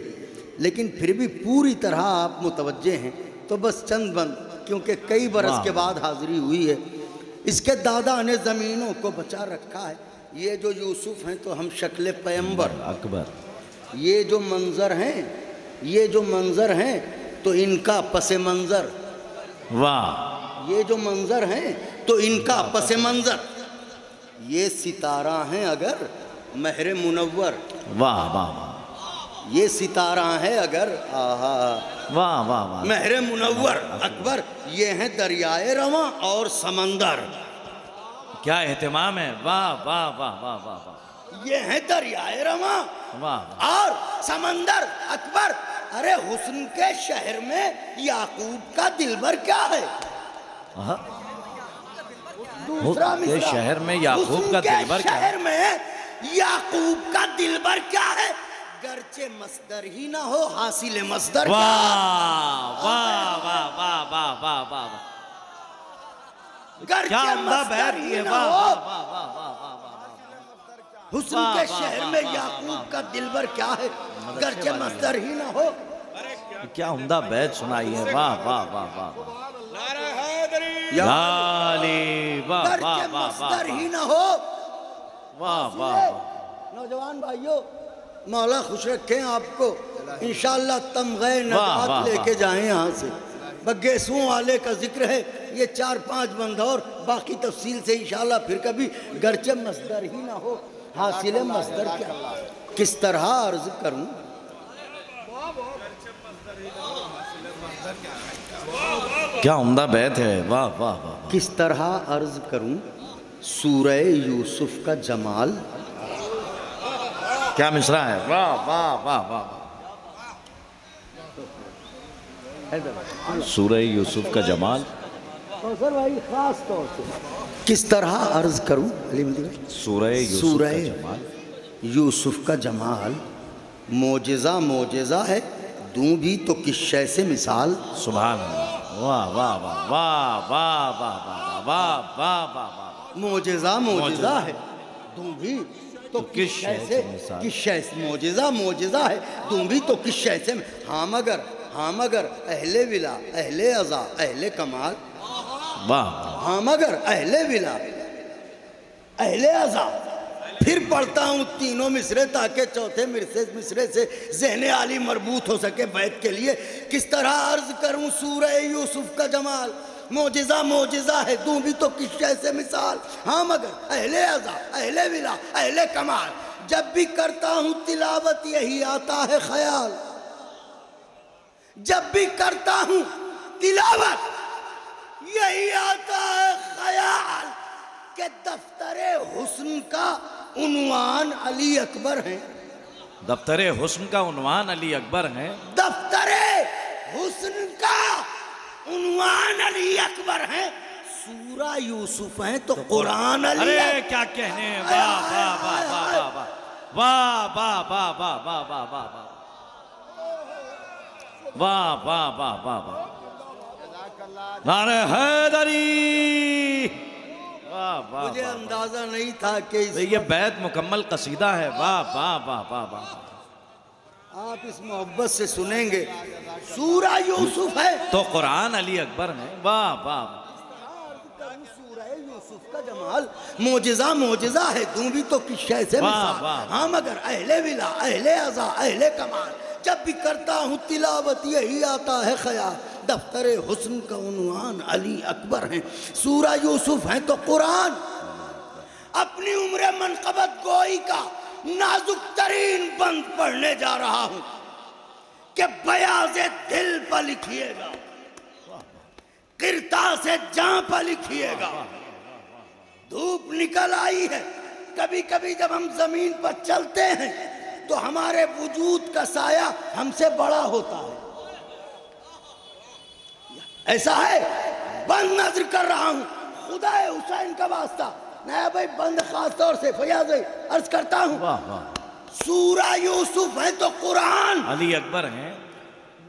Speaker 3: لیکن پھر بھی پوری طرح آپ متوجہ ہیں، تو بس چند بند کیونکہ کئی برس کے بعد حاضری ہوئی ہے۔ اس کے دادا نے زمینوں کو بچا رکھا ہے۔ یہ جو یوسف ہیں تو ہم شکل پیمبر
Speaker 1: اکبر،
Speaker 3: یہ جو منظر ہیں، یہ جو منظر ہیں تو ان کا پس منظر،
Speaker 1: واہ،
Speaker 3: یہ جو منظر ہیں تو ان کا پس منظر، یہ ستارہ ہیں اگر مہر منور،
Speaker 1: واہ واہ واہ،
Speaker 3: یہ ستارہ ہیں اگر آہا
Speaker 1: واہ واہ واہ،
Speaker 3: مہر منور اکبر، یہ ہیں دریائے رواں اور سمندر،
Speaker 1: کیا اہتمام ہے، واہ واہ واہ واہ واہ واہ،
Speaker 3: یہ ہیں دریائے رواں
Speaker 1: واہ،
Speaker 3: اور سمندر اکبر۔ ارے حسن کے شہر میں یعقوب کا دلبر کیا ہے؟ دوسرا
Speaker 1: کے
Speaker 3: مصرع،
Speaker 1: شہر میں یعقوب کا
Speaker 3: حسن کے
Speaker 1: دلبر کیا ہے؟
Speaker 3: شہر میں یعقوب کا دلبر کیا ہے؟ گرچہ مصدر ہی نہ ہو حاصل مصدر کیا ہے؟
Speaker 1: واہ واہ واہ واہ واہ واہ واہ، کیا
Speaker 3: گرچہ
Speaker 1: عمدہ
Speaker 3: مصدر
Speaker 1: بیت
Speaker 3: ہی
Speaker 1: یہ،
Speaker 3: نہ
Speaker 1: واہ
Speaker 3: ہو
Speaker 1: واہ واہ واہ واہ واہ واہ،
Speaker 3: حسن کے شہر میں یعقوب کا دلبر کیا ہے؟ گرچہ مصدر ہی نہ ہو۔
Speaker 1: کیا عمدہ بیت سنائی ہے، واہ واہ واہ واہ واہ،
Speaker 3: یا
Speaker 1: علی، واہ واہ
Speaker 3: گرچہ
Speaker 1: واہ
Speaker 3: مصدر
Speaker 1: واہ،
Speaker 3: ہی نہ ہو۔
Speaker 1: واہ واہ،
Speaker 3: نوجوان بھائیوں، مولا خوش رکھیں آپ کو، انشاءاللہ تمغہ
Speaker 1: واہ،
Speaker 3: نجات لے کے جائیں یہاں سے۔ بگیسوں والے کا ذکر ہے، یہ 4-5 بند اور باقی تفصیل سے انشاءاللہ پھر کبھی۔ گرچہ مصدر ہی نہ ہو حاصل مصدر کیا، کس طرح عرض کروں،
Speaker 1: کیا عمدہ بیت ہے، واہ واہ واہ،
Speaker 3: کس طرح عرض کروں سورہ یوسف کا جمال۔
Speaker 1: کیا مصرع ہے، واہ واہ واہ واہ، سورہ یوسف کا جمال،
Speaker 3: خاص طور سے کس طرح عرض کروں،
Speaker 1: سورہ یوسف
Speaker 3: سورہ
Speaker 1: کا جمال،
Speaker 3: یوسف کا جمال، معجزہ معجزہ ہے دوں بھی تو کس شے سے مثال۔
Speaker 1: سبحان اللہ، واہ واہ واہ واہ واہ واہ واہ واہ واہ واہ واہ،
Speaker 3: معجزہ معجزہ ہے دوں بھی تو کس شے سے
Speaker 1: مثال،
Speaker 3: کس شے سے، معجزہ معجزہ ہے دوں بھی تو کس شے سے، ہاں مگر اہل ولا اہل عزا اہل کمال،
Speaker 1: واہ،
Speaker 3: ہاں مگر اہل ولا اہل عزا۔ پھر پڑھتا ہوں تینوں مصرے تاکہ چوتھے مصرے سے ذہن عالی مربوط ہو سکے بیت کے لیے۔ کس طرح عرض کروں سورہ یوسف کا جمال، معجزہ معجزہ ہے دوں بھی تو کس شے سے مثال، ہاں مگر اہل عزا اہل ولا اہل کمال۔ جب بھی کرتا ہوں تلاوت یہی آتا ہے خیال، جب بھی کرتا ہوں تلاوت یہی آتا ہے خیال کہ دفتر حسن کا عنوان علی اکبر ہیں،
Speaker 1: دفتر حسن کا عنوان علی اکبر ہیں،
Speaker 3: دفتر حسن کا عنوان علی اکبر ہیں، سورہ یوسف ہیں تو قرآن علی
Speaker 1: ارے
Speaker 3: اکبر۔
Speaker 1: کیا کہنے ہیں، واہ واہ واہ واہ واہ واہ واہ واہ واہ واہ واہ واہ واہ واہ واہ واہ واہ، نعرہ حیدری، واہ واہ،
Speaker 3: مجھے اندازہ نہیں تھا کہ
Speaker 1: یہ بیت مکمل قصیدہ ہے، واہ واہ واہ واہ واہ،
Speaker 3: آپ اس محبت سے سنیں گے سورہ یوسف ہے
Speaker 1: تو قرآن علی اکبر ہیں، واہ واہ،
Speaker 3: سورہ یوسف کا جمال، معجزہ معجزہ ہے دوں بھی تو کس شے سے
Speaker 1: واہ
Speaker 3: مثال،
Speaker 1: واہ،
Speaker 3: ہاں مگر اہل ولا اہل عزا اہل کمال۔ جب بھی کرتا ہوں تلاوت یہی آتا ہے خیال، دفتر حسن کا عنوان علی اکبر ہیں، سورہ یوسف ہیں تو قرآن، اپنی عمر منقبت گوئی کا نازک ترین بند پڑھنے جا رہا ہوں کہ بیاض دل پر لکھیے گا، قرطاس جاں پر لکھیے گا۔ دھوپ نکل آئی ہے، کبھی کبھی جب ہم زمین پر چلتے ہیں تو ہمارے وجود کا سایہ ہم سے بڑا ہوتا ہے، ایسا ہے۔ بند نظر کر رہا ہوں، خدا حسین کا واسطہ، نیا بھائی بند خاص طور سے فیاض عرض کرتا ہوں، سورہ یوسف ہے تو قرآن،
Speaker 1: علی اکبر ہیں،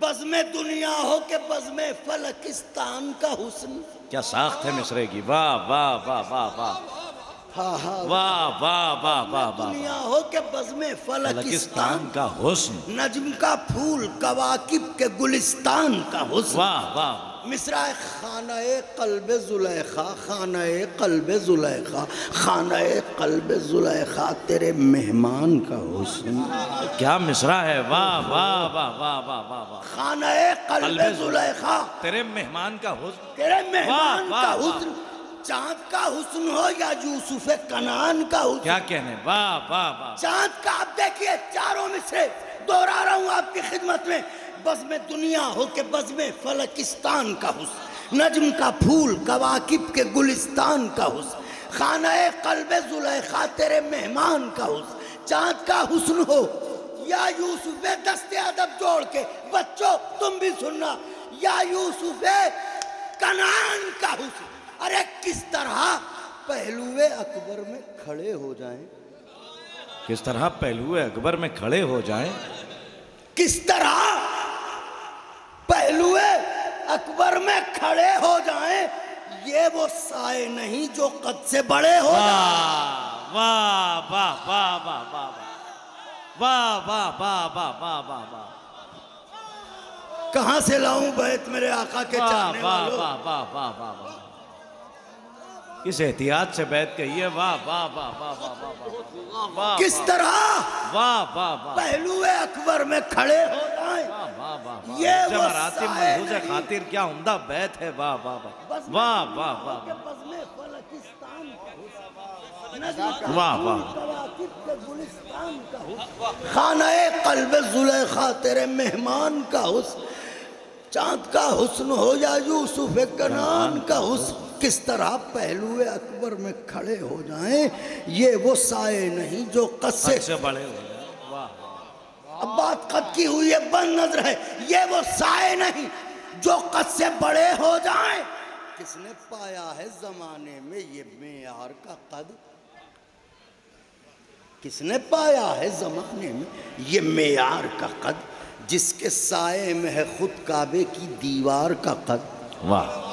Speaker 3: بزم دنیا ہو کہ بزم فلکستان کا حسن۔
Speaker 1: کیا ساخت ہے مصرے کی، واہ واہ واہ واہ واہ واہ واہ واہ واہ واہ واہ،
Speaker 3: دنیا ہو کہ بزم فلکستان
Speaker 1: پاکستان کا حسن،
Speaker 3: نجم کا پھول کواکب کے گلستان کا حسن۔
Speaker 1: واہ واہ،
Speaker 3: مصرع خانہ قلب زلیخا، خانہ قلب زلیخا، خانہ قلب زلیخا تیرے مہمان کا حسن۔
Speaker 1: کیا مصرع ہے، واہ واہ واہ واہ واہ واہ واہ،
Speaker 3: خانہ قلب زلیخا
Speaker 1: تیرے مہمان کا حسن،
Speaker 3: تیرے مہمان
Speaker 1: واہ،
Speaker 3: کا
Speaker 1: واہ،
Speaker 3: حسن، چاند کا حسن ہو یا یوسف کنعان کا حسن۔
Speaker 1: کیا کہنے، واہ واہ واہ،
Speaker 3: چاند کا آپ دیکھیے چاروں مصرے دوہرا رہا ہوں آپ کی خدمت میں، بزم دنیا ہو کہ بزم فلکستان کا حسن، نجم کا پھول کواکب کے گلستان کا حسن، خانہ قلب زلیخا تیرے مہمان کا حسن، چاند کا حسن ہو یا یوسف دست ادب جوڑ کے بچوں تم بھی سننا، یا یوسف کنعان کا حسن۔ ارے کس طرح پہلوے اکبر میں کھڑے ہو جائیں،
Speaker 1: کس طرح پہلوے اکبر میں کھڑے ہو جائیں،
Speaker 3: کس طرح پہلوے اکبر میں کھڑے ہو جائیں، یہ وہ سائے نہیں جو قد سے بڑے ہو جائیں۔
Speaker 1: واہ واہ واہ واہ واہ واہ واہ واہ واہ واہ واہ واہ،
Speaker 3: کہاں سے لاؤں بیت میرے آقا کے چاہنے
Speaker 1: واہ
Speaker 3: والوں،
Speaker 1: واہ واہ واہ واہ واہ، کس احتیاط سے بیت کہیے، واہ واہ واہ واہ واہ واہ،
Speaker 3: کس طرح
Speaker 1: واہ واہ واہ،
Speaker 3: پہلوے اکبر میں کھڑے ہو جائیں، یہ وہ
Speaker 1: جمرات
Speaker 3: سائے
Speaker 1: ملحوظ
Speaker 3: نہیں
Speaker 1: خاطر کیا عمدہ بیت ہے، واہ واہ واہ واہ واہ واہ
Speaker 3: کہ بزم فلکستان کا حسن، نجم کا
Speaker 1: واہ
Speaker 3: پھول
Speaker 1: واہ،
Speaker 3: کواکب کے گلستان کا حسن، خانہ قلب زلیخا تیرے مہمان کا حسن، چاند کا حسن ہو یا یوسف کنعان کا حسن، کس طرح پہلوے اکبر میں کھڑے ہو جائیں، یہ وہ سائے نہیں جو قد سے
Speaker 1: بڑے ہو جائیں، واہ،
Speaker 3: اب بات قد کی ہوئی ہے، بند نظر ہے، یہ وہ سائے نہیں جو قد سے بڑے ہو جائیں۔ کس نے پایا ہے زمانے میں یہ معیار کا قد، کس نے پایا ہے زمانے میں یہ معیار کا قد، جس کے سائے میں ہے خود کعبے کی دیوار کا قد،
Speaker 1: واہ،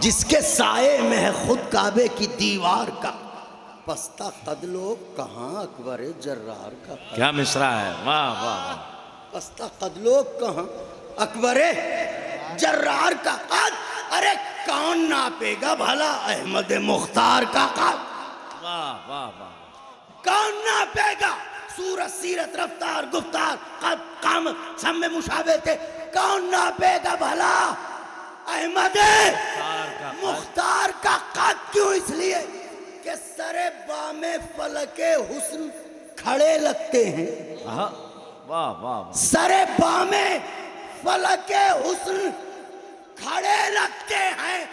Speaker 3: جس کے سائے میں ہے خود کعبے کی دیوار کا، پستہ قد لوگ کہاں اکبر جرار کا قد،
Speaker 1: کیا مصرع ہے، واہ واہ،
Speaker 3: پستہ قد لوگ کہاں اکبر جرار کا قد، ارے کون ناپے گا بھلا احمد مختار کا قد،
Speaker 1: واہ واہ واہ،
Speaker 3: کون ناپے گا، صورت سیرت رفتار گفتار قد قامت سب میں مشابہ تھے، کون ناپے گا بھلا احمد مختار کا قد، کیوں؟ اس لیے کہ سر بام فلک حسن کھڑے لگتے ہیں،
Speaker 1: واہ واہ واہ،
Speaker 3: سر بام فلک حسن کھڑے لگتے ہیں،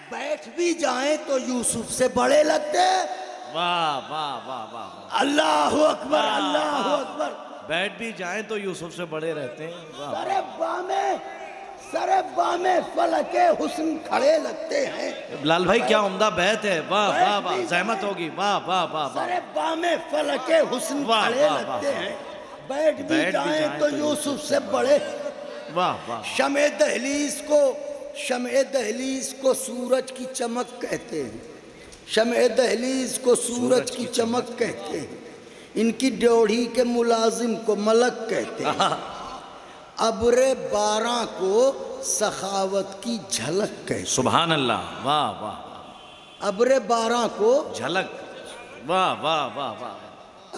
Speaker 3: بیٹھ بھی جائیں تو یوسف سے بڑے لگتے ہیں،
Speaker 1: واہ واہ واہ واہ،
Speaker 3: اللہ اکبر اللہ اکبر،
Speaker 1: بیٹھ بھی جائیں تو یوسف سے بڑے رہتے ہیں،
Speaker 3: سر بام فلک حسن کھڑے لگتے ہیں،
Speaker 1: لال بھائی کیا عمدہ بیت ہے، واہ واہ واہ، زحمت ہوگی، واہ واہ واہ واہ،
Speaker 3: سر بام فلک حسن
Speaker 1: واہ،
Speaker 3: کھڑے
Speaker 1: واہ،
Speaker 3: لگتے
Speaker 1: واہ،
Speaker 3: ہیں، بیٹھ بھی جائیں تو یوسف سے بڑے،
Speaker 1: واہ واہ،
Speaker 3: شمع دہلیز کو سورج کی چمک کہتے ہیں، شمع دہلیز کو سورج کی چمک کہتے ہیں، ان کی ڈیوڑھی کے ملازم کو ملک کہتے ہیں، ابر باراں کو سخاوت کی جھلک کہتے ہیں،
Speaker 1: سبحان اللہ، واہ واہ،
Speaker 3: ابر باراں کو
Speaker 1: جھلک، واہ واہ واہ واہ،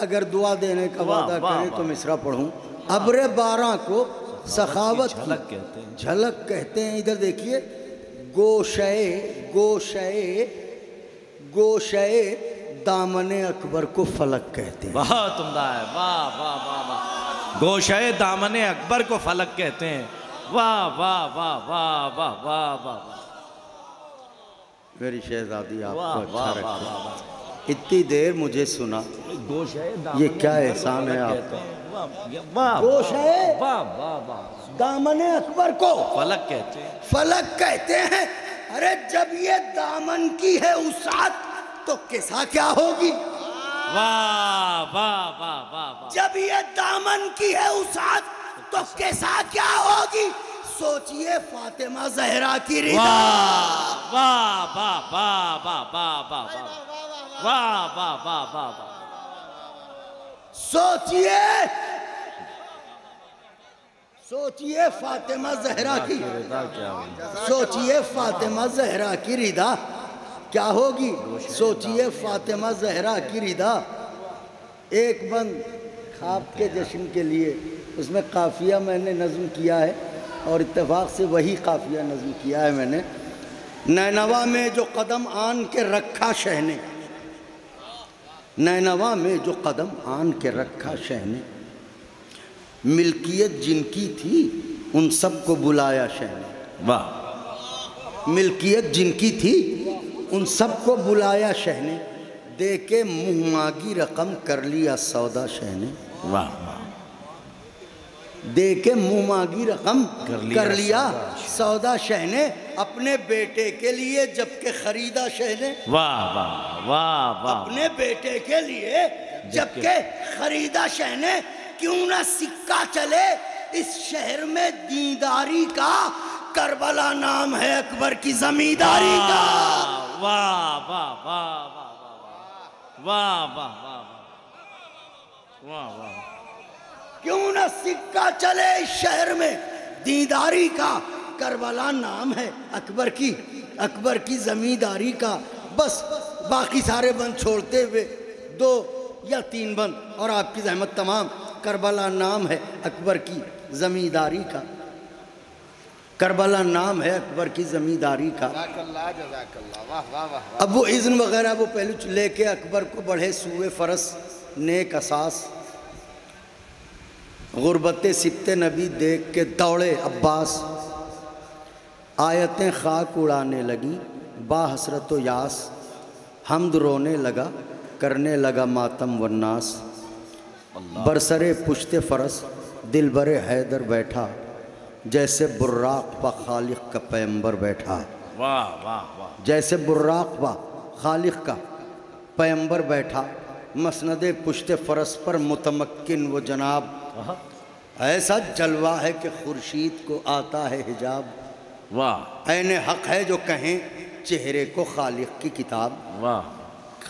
Speaker 3: اگر دعا دینے کا وعدہ کریں تو مصرع پڑھوں، ابر باراں کو سخاوت کی
Speaker 1: جھلک کہتے ہیں.
Speaker 3: جھلک کہتے ہیں. ادھر دیکھیے گوشے دامن اکبر کو فلک کہتے ہیں.
Speaker 1: بہت عمدہ ہے. واہ واہ واہ واہ. گوشۂ دامن اکبر کو فلک کہتے ہیں. واہ واہ واہ واہ واہ واہ واہ.
Speaker 3: میری شہزادی آپ کو
Speaker 1: واہ
Speaker 3: اچھا
Speaker 1: واہ
Speaker 3: رکھے.
Speaker 1: واہ واہ.
Speaker 3: اتنی دیر مجھے سنا.
Speaker 1: گوشۂ
Speaker 3: یہ کیا احسان ہے آپ کا.
Speaker 1: واہ
Speaker 3: گوشۂ
Speaker 1: واہ واہ واہ.
Speaker 3: دامن اکبر کو
Speaker 1: فلک کہتے ہیں.
Speaker 3: فلک کہتے ہیں. ارے جب یہ دامن کی ہے وسعت تو کسا کیا ہوگی.
Speaker 1: واہ واہ واہ واہ.
Speaker 3: جب یہ دامن کی ہے وسعت تو کسا کیا ہوگی. سوچئے فاطمہ زہرا کی رضا.
Speaker 1: واہ واہ واہ واہ واہ واہ واہ واہ واہ واہ واہ.
Speaker 3: سوچئے فاطمہ زہرا کی. سوچئے فاطمہ زہرا کی رضا کیا ہوگی. سوچئے فاطمہ زہرا کی رضا. ایک بند خواب کے جشن کے لیے اس میں قافیہ میں نے نظم کیا ہے اور اتفاق سے وہی قافیہ نظم کیا ہے میں نے. نینوا میں جو قدم آن کے رکھا شہ نے. نینوا میں جو قدم آن کے رکھا شہ نے. ملکیت جن کی تھی ان سب کو بلایا شہ نے.
Speaker 1: واہ.
Speaker 3: ملکیت جن کی تھی ان سب کو بلایا شہ نے. دے کے منہ مانگی رقم کر لیا سودا شہ نے.
Speaker 1: واہ واہ.
Speaker 3: دے کے منہ مانگی رقم کر لیا
Speaker 1: سودا
Speaker 3: سودا شہ نے. اپنے بیٹے کے لیے جبکہ خریدا شہ نے.
Speaker 1: واہ واہ واہ واہ.
Speaker 3: اپنے بیٹے کے لیے جبکہ خریدا شہ نے. کیوں نہ سکہ چلے اس شہر میں دینداری کا. کربلا نام ہے اکبر کی زمینداری کا.
Speaker 1: واہ واہ واہ واہ واہ واہ واہ واہ.
Speaker 3: کیوں نہ سکہ چلے اس شہر میں دینداری کا. کربلا نام ہے اکبر کی زمینداری کا. بس باقی سارے بند چھوڑتے ہوئے 2 یا 3 بند اور آپ کی زحمت تمام. کربلا نام ہے اکبر کی زمینداری کا. کربلا نام ہے اکبر کی زمینداری کا. اب وہ اذن وغیرہ وہ پہلو لے کے اکبر کو بڑھے سوئے فرس نیک اساس. غربت سبت نبی دیکھ کے دوڑے عباس. آیتیں خاک اڑانے لگی با حسرت و یاس. حمد رونے لگا کرنے لگا ماتم والناس. برسرے پشت فرس دل برے حیدر بیٹھا. جیسے براق پا خالق کا پیمبر بیٹھا.
Speaker 1: واہ واہ واہ.
Speaker 3: جیسے براق پا خالق کا پیمبر بیٹھا. مسند پشت فرس پر متمکن وہ جناب. ایسا جلوہ ہے کہ خورشید کو آتا ہے حجاب.
Speaker 1: واہ.
Speaker 3: عین حق ہے جو کہیں چہرے کو خالق کی کتاب.
Speaker 1: واہ.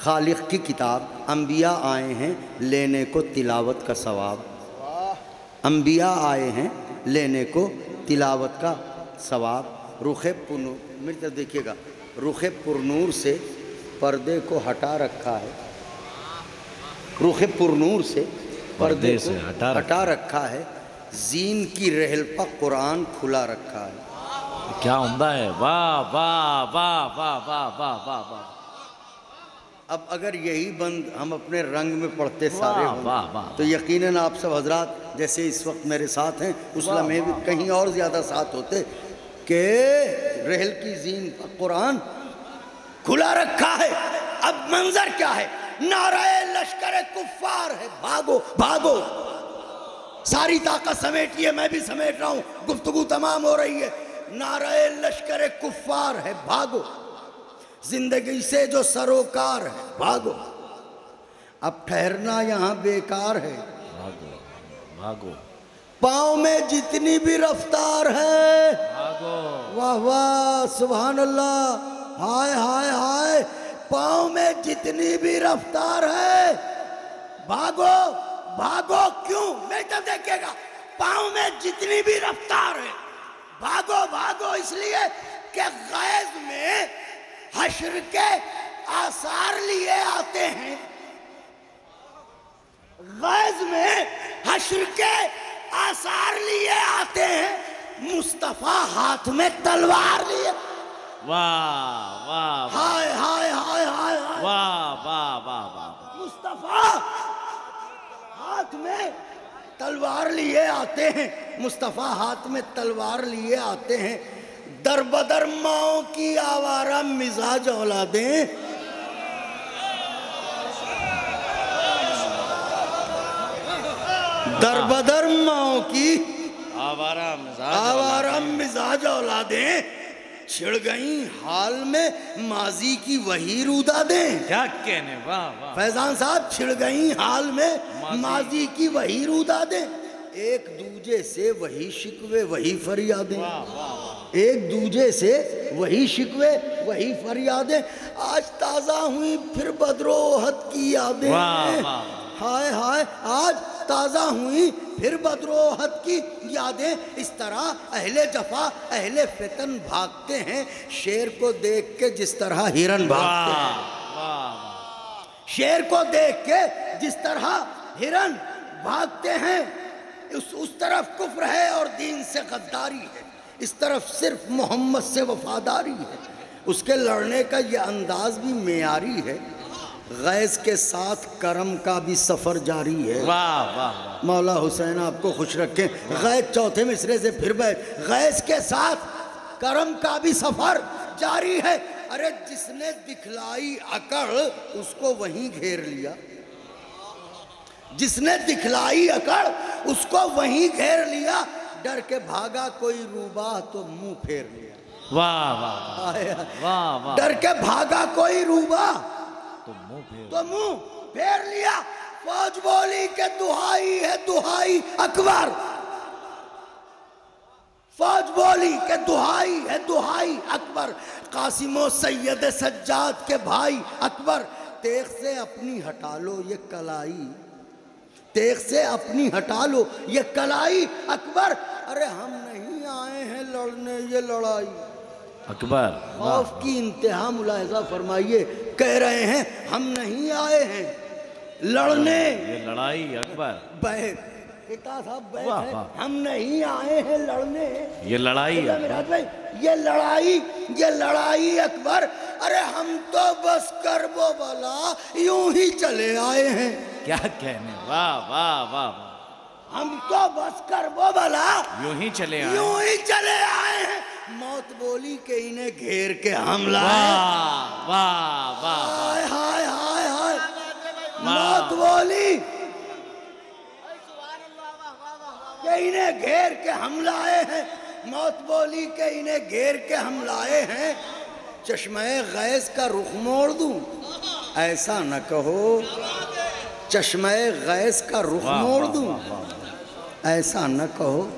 Speaker 3: خالق کی کتاب. انبیاء آئے ہیں لینے کو تلاوت کا ثواب. انبیاء آئے ہیں لینے کو تلاوت کا ثواب. رخ پرنور میری طرف دیکھیے گا. رخ پرنور سے پردے کو ہٹا رکھا ہے. رخ پرنور سے پردے سے ہٹا رکھا ہے. زین کی رحل پر قرآن کھلا رکھا ہے.
Speaker 1: کیا عمدہ ہے. واہ واہ واہ واہ واہ واہ واہ واہ.
Speaker 3: اب اگر یہی بند ہم اپنے رنگ میں پڑھتے سارے
Speaker 1: واہ واہ واہ.
Speaker 3: تو یقیناً آپ سب حضرات جیسے اس وقت میرے ساتھ ہیں اس لمحے بھی کہیں اور زیادہ ساتھ ہوتے کہ رحل کی زین پر قرآن کھلا رکھا ہے. اب منظر کیا ہے. نعرہ لشکر کفار ہے. بھاگو بھاگو. ساری طاقت سمیٹیے. میں بھی سمیٹ رہا ہوں. گفتگو تمام ہو رہی ہے. نعرہ لشکر کفار ہے. بھاگو. زندگی سے جو سروکار ہے. بھاگو. اب ٹھہرنا یہاں بیکار ہے.
Speaker 1: بھاگو بھاگو.
Speaker 3: پاؤں میں جتنی بھی رفتار ہے.
Speaker 1: بھاگو.
Speaker 3: واہ واہ سبحان اللہ. ہائے ہائے ہائے. پاؤں میں جتنی بھی رفتار ہے. بھاگو بھاگو. کیوں میں تو دیکھے گا. پاؤں میں جتنی بھی رفتار ہے. بھاگو بھاگو اس لیے کہ غیظ میں حشر کے آثار لیے آتے ہیں. غیظ میں حشر کے مصطفیٰ ہاتھ میں تلوار لیے.
Speaker 1: واہ واہ
Speaker 3: ہائے ہائے ہائے ہائے ہائے.
Speaker 1: واہ واہ واہ واہ.
Speaker 3: مصطفیٰ ہاتھ میں تلوار لیے آتے ہیں. مصطفیٰ ہاتھ میں تلوار لیے آتے ہیں. در بدر ماؤں کی آوارہ مزاج اولادیں. در بدر ماؤں کی آوارہ مزاج اولادیں چھڑ گئیں حال میں ماضی کی وہی رودادیں.
Speaker 1: کیا کہنے. واہ واہ.
Speaker 3: فیضان صاحب چھڑ گئیں حال میں ماضی کی وہی رودادیں. ایک دوجے سے وہی شکوے وہی فریادیں. ایک دوجے سے وہی شکوے وہی فریادیں. آج تازہ ہوئی پھر بدر و احد کی یادیں. ہائے ہائے آج تازہ ہوئی پھر بدر و احد کی یادیں. اس طرح اہل جفا اہل فتن بھاگتے ہیں شیر کو دیکھ کے جس طرح ہرن بھاگتے ہیں. شیر کو دیکھ کے جس طرح ہرن بھاگتے ہیں. اس طرف کفر ہے اور دین سے غداری ہے. اس طرف صرف محمد سے وفاداری ہے. اس کے لڑنے کا یہ انداز بھی معیاری ہے. غیظ کے ساتھ کرم کا بھی سفر جاری ہے.
Speaker 1: واہ واہ.
Speaker 3: مولا حسین آپ کو خوش رکھیں. غیظ چوتھے مصرے سے پھر بیٹھ. غیظ کے ساتھ کرم کا بھی سفر جاری ہے. ارے جس نے دکھلائی اکڑ اس کو وہیں گھیر لیا. جس نے دکھلائی اکڑ اس کو وہیں گھیر لیا. ڈر کے بھاگا کوئی روباہ تو منہ پھیر لیا.
Speaker 1: واہ واہ واہ واہ.
Speaker 3: ڈر کے بھاگا کوئی روباہ
Speaker 1: تو
Speaker 3: منہ پھیر لیا. فوج بولی کہ دہائی ہے دہائی اکبر. فوج بولی کہ دہائی ہے دہائی اکبر. قاسم و سید سجاد کے بھائی اکبر. تیغ سے اپنی ہٹا لو یہ کلائی. تیغ سے اپنی ہٹا لو یہ کلائی اکبر. ارے ہم نہیں آئے ہیں لڑنے یہ لڑائی.
Speaker 1: اکبر
Speaker 3: خوف کی انتہا ملاحظہ فرمائیے. کہہ رہے ہیں ہم نہیں آئے ہیں لڑنے
Speaker 1: یہ لڑائی. اکبر
Speaker 3: بیٹھ خطا صاحب بیٹھ. ہم نہیں آئے ہیں لڑنے
Speaker 1: یہ لڑائی.
Speaker 3: یہ لڑائی اکبر. ارے ہم تو بس کرب و بلا یوں ہی چلے آئے ہیں.
Speaker 1: کیا کہنے. واہ واہ واہ.
Speaker 3: ہم تو بس کرب و بلا
Speaker 1: یوں ہی چلے
Speaker 3: آئے ہیں. موت بولی کہ انہیں گھیر کے حملہ.
Speaker 1: واہ واہ واہ.
Speaker 3: ہائے ہائے ہائے ہائے. موت بولی کہ انہیں گھیر کے ہم لائے ہیں. موت بولی کہ انہیں گھیر کے ہم لائے ہیں. چشمہ غیظ کا رخ موڑ دوں ایسا نہ کہو. چشمہ غیظ کا رخ موڑ دوں ایسا نہ کہو.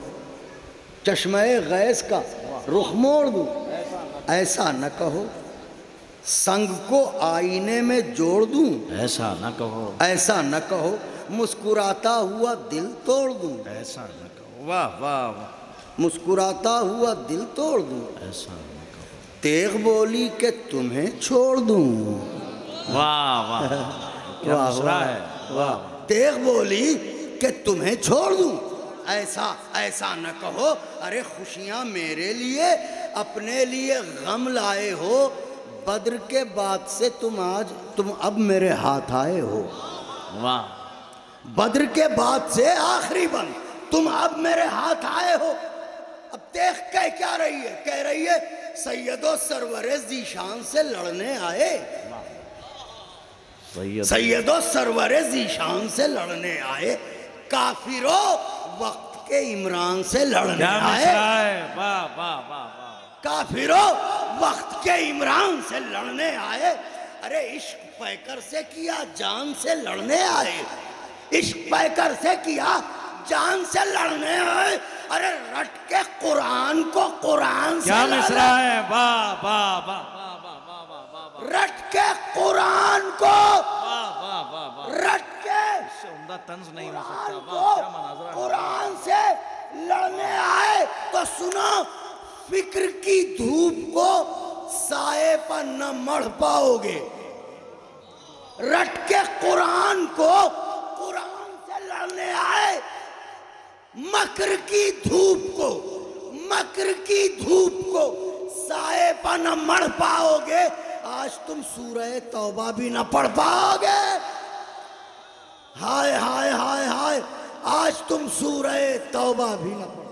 Speaker 3: چشمہ غیظ کا رخ موڑ دوں ایسا نہ کہو. سنگ کو آئینے میں جوڑ دوں
Speaker 1: ایسا نہ کہو.
Speaker 3: ایسا نہ کہو. مسکراتا ہوا دل توڑ دوں
Speaker 1: ایسا نہ کہو. واہ واہ واہ.
Speaker 3: مسکراتا ہوا دل توڑ دوں.
Speaker 1: ایسا نہ کہو.
Speaker 3: تیغ بولی کہ تمہیں چھوڑ دوں.
Speaker 1: واہ واہ. کیا مصرع ہے. واہ.
Speaker 3: تیغ بولی کہ تمہیں چھوڑ دوں ایسا نہ کہو. ارے خوشیاں میرے لیے اپنے لیے غم لائے ہو. بدر کے بعد سے تم اب میرے ہاتھ آئے ہو.
Speaker 1: واہ.
Speaker 3: بدر کے بعد سے آخری بند تم اب میرے ہاتھ آئے ہو. اب تیغ کہہ کیا رہی ہے. کہہ رہی ہے سید و سرور ذیشان سے لڑنے آئے. سید و سرور ذیشان سے لڑنے آئے. کافرو وقت کے عمران سے لڑنے آئے.
Speaker 1: واہ واہ واہ.
Speaker 3: کافرو وقت کے عمران سے لڑنے آئے. ارے عشق پیکر سے کیا جان سے لڑنے آئے. عشق پیکر سے کیا جان سے لڑنے آئے. ارے رٹ کے قرآن کو قرآن سے
Speaker 1: کیا مصرع ہے. واہ واہ واہ.
Speaker 3: رٹ کے قرآن کو رٹ کے
Speaker 1: عمدہ طنز نہیں ہو سکتا.
Speaker 3: کیا مناظرہ. قرآن سے لڑنے آئے تو سنو فکر کی دھوپ کو سائے پر نہ مڑ پاؤ گے. رٹ کے قرآن کو قرآن سے لڑنے آئے. مکر کی دھوپ کو مکر کی دھوپ کو سائے پا نہ مڑ پاؤ گے، آج تم سورہ توبہ بھی نہ پڑھ پاؤ گے۔ ہائے ہائے ہائے ہائے، آج تم سورہ توبہ بھی نہ پڑھ